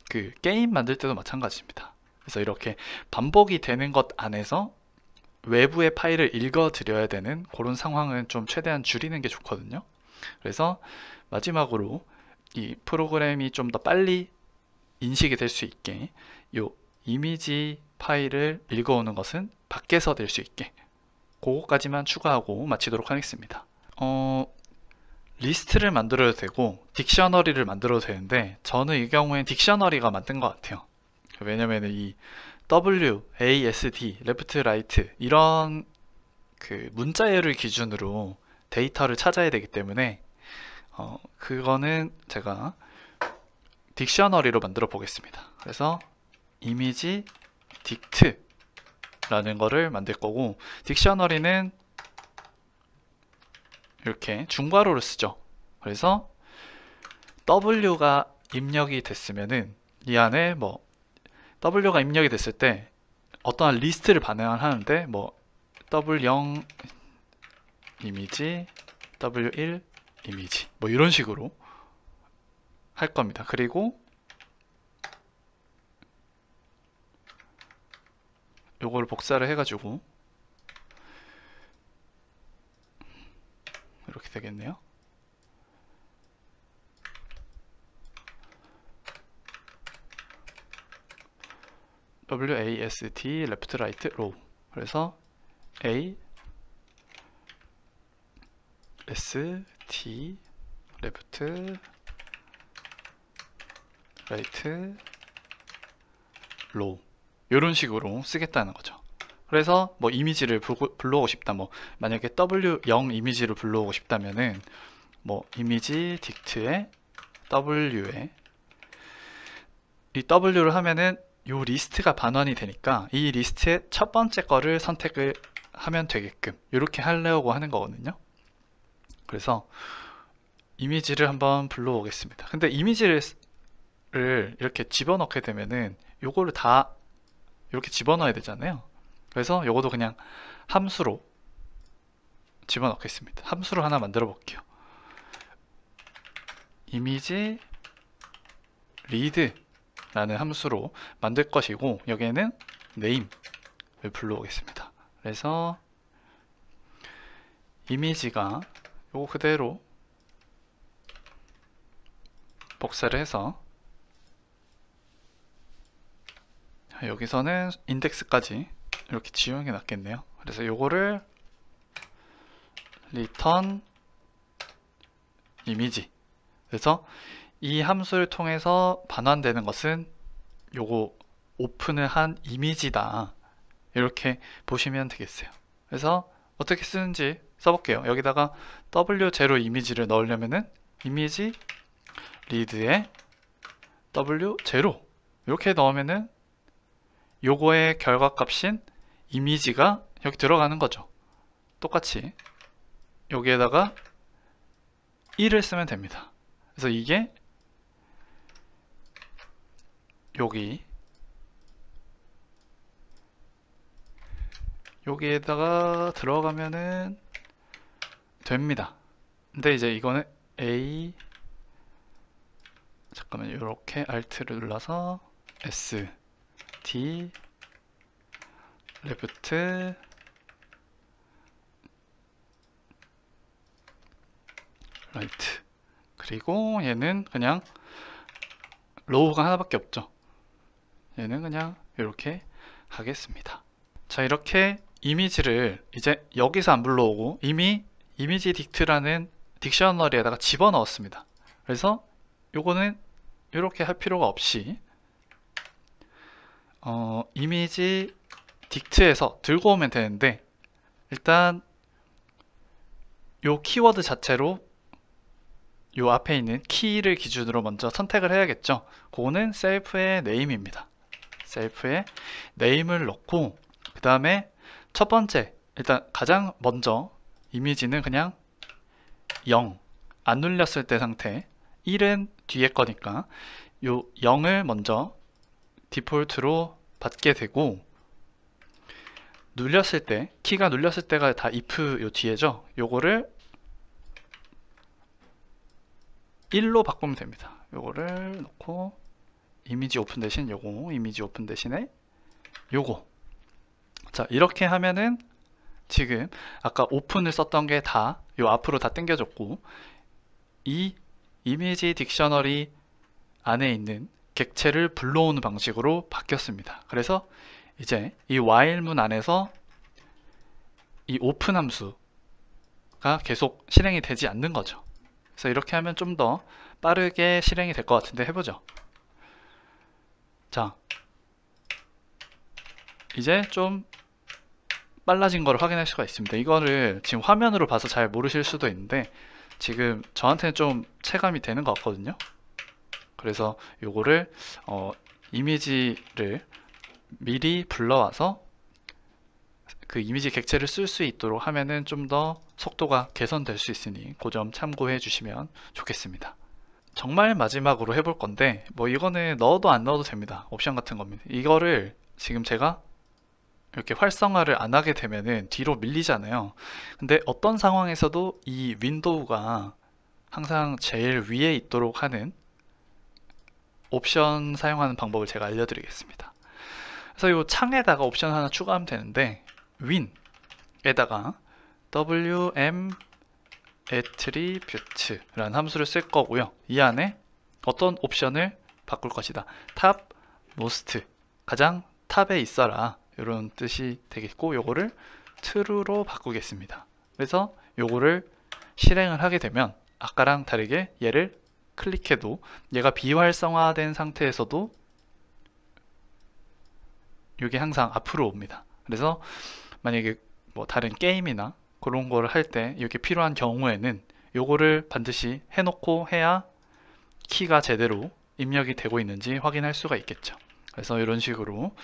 그 게임 만들 때도 마찬가지입니다. 그래서 이렇게 반복이 되는 것 안에서 외부의 파일을 읽어 드려야 되는 그런 상황은 좀 최대한 줄이는 게 좋거든요. 그래서 마지막으로 이 프로그램이 좀 더 빨리 인식이 될 수 있게 요 이미지 파일을 읽어오는 것은 밖에서 될 수 있게 그거까지만 추가하고 마치도록 하겠습니다. 리스트를 만들어도 되고 딕셔너리를 만들어도 되는데 저는 이 경우엔 딕셔너리가 맞는 것 같아요. 왜냐면 이 W, A, S, D, Left, Right 이런 그 문자열을 기준으로 데이터를 찾아야 되기 때문에 그거는 제가 딕셔너리로 만들어 보겠습니다. 그래서 이미지 딕트 라는 거를 만들 거고, 딕셔너리는 이렇게 중괄호를 쓰죠. 그래서 W가 입력이 됐으면은 이 안에 뭐 W가 입력이 됐을 때 어떠한 리스트를 반응을 하는데 뭐 W0 이미지, W1 이미지 뭐 이런 식으로 할 겁니다. 그리고 요거를 복사를 해가지고 이렇게 되겠네요. WASD left right row. 그래서 A S T left right row 이런 식으로 쓰겠다는 거죠. 그래서 뭐 이미지를 불러오고 싶다, 뭐 만약에 W0 이미지를 불러오고 싶다면은 뭐 이미지 딕트에 W에 이 W를 하면은 요 리스트가 반환이 되니까 이 리스트의 첫 번째 거를 선택을 하면 되게끔 이렇게 하려고 하는 거거든요. 그래서 이미지를 한번 불러오겠습니다. 근데 이미지를 이렇게 집어넣게 되면은 요거를 다 이렇게 집어넣어야 되잖아요. 그래서 요것도 그냥 함수로 집어넣겠습니다. 함수로 하나 만들어 볼게요. 이미지 read 라는 함수로 만들 것이고, 여기에는 name을 불러오겠습니다. 그래서 이미지가 요거 그대로 복사를 해서 여기서는 인덱스까지 이렇게 지우는 게 낫겠네요. 그래서 요거를 return 이미지, 그래서 이 함수를 통해서 반환되는 것은 요거 오픈을 한 이미지다, 이렇게 보시면 되겠어요. 그래서 어떻게 쓰는지 써볼게요. 여기다가 W0 이미지를 넣으려면은 이미지 read에 W0 이렇게 넣으면은 요거의 결과값인 이미지가 여기 들어가는 거죠. 똑같이 여기에다가 1을 쓰면 됩니다. 그래서 이게 여기에다가 들어가면은 됩니다. 근데 이제 이거는 A, 잠깐만, 이렇게 Alt를 눌러서 S, D, Left, Right. 그리고 얘는 그냥 로우가 하나밖에 없죠. 얘는 그냥 이렇게 하겠습니다. 자, 이렇게 이미지를 이제 여기서 안 불러오고 이미 이미지 딕트라는 딕셔너리에다가 집어넣었습니다. 그래서 요거는 이렇게 할 필요가 없이 이미지 딕트에서 들고 오면 되는데, 일단 요 키워드 자체로 요 앞에 있는 키를 기준으로 먼저 선택을 해야겠죠. 그거는 셀프의 네임입니다. 셀프의 네임을 넣고, 그 다음에 첫 번째, 일단 가장 먼저 이미지는 그냥 0, 안 눌렸을 때 상태, 1은 뒤에 거니까 요 0을 먼저 디폴트로 받게 되고, 눌렸을 때, 키가 눌렸을 때가 다 if 요 뒤에죠. 요거를 1로 바꾸면 됩니다. 요거를 놓고 이미지 오픈 대신 요거, 이미지 오픈 대신에 요거. 자, 이렇게 하면은 지금 아까 오픈을 썼던 게 다 요 앞으로 다 당겨졌고, 이 이미지 딕셔너리 안에 있는 객체를 불러오는 방식으로 바뀌었습니다. 그래서 이제 이 while문 안에서 이 오픈 함수가 계속 실행이 되지 않는 거죠. 그래서 이렇게 하면 좀 더 빠르게 실행이 될 것 같은데 해보죠. 자, 이제 좀 빨라진 걸 확인할 수가 있습니다. 이거를 지금 화면으로 봐서 잘 모르실 수도 있는데 지금 저한테는 좀 체감이 되는 것 같거든요. 그래서 요거를 이미지를 미리 불러와서 그 이미지 객체를 쓸 수 있도록 하면은 좀 더 속도가 개선될 수 있으니 그 점 참고해 주시면 좋겠습니다. 정말 마지막으로 해볼 건데, 뭐 이거는 넣어도 안 넣어도 됩니다. 옵션 같은 겁니다. 이거를 지금 제가 이렇게 활성화를 안 하게 되면은 뒤로 밀리잖아요. 근데 어떤 상황에서도 이 윈도우가 항상 제일 위에 있도록 하는 옵션 사용하는 방법을 제가 알려드리겠습니다. 그래서 이 창에다가 옵션 하나 추가하면 되는데, win에다가 wm attribute라는 함수를 쓸 거고요. 이 안에 어떤 옵션을 바꿀 것이다. 탑, most, 가장 탑에 있어라, 이런 뜻이 되겠고, 요거를 true로 바꾸겠습니다. 그래서 요거를 실행을 하게 되면 아까랑 다르게 얘를 클릭해도 얘가 비활성화된 상태에서도 이게 항상 앞으로 옵니다. 그래서 만약에 뭐 다른 게임이나 그런 거를 할 때 이렇게 필요한 경우에는 요거를 반드시 해놓고 해야 키가 제대로 입력이 되고 있는지 확인할 수가 있겠죠. 그래서 이런 식으로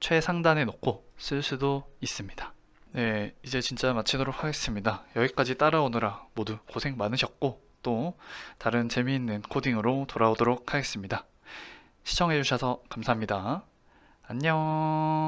최상단에 놓고 쓸 수도 있습니다. 네, 이제 진짜 마치도록 하겠습니다. 여기까지 따라오느라 모두 고생 많으셨고, 또 다른 재미있는 코딩으로 돌아오도록 하겠습니다. 시청해주셔서 감사합니다. 안녕.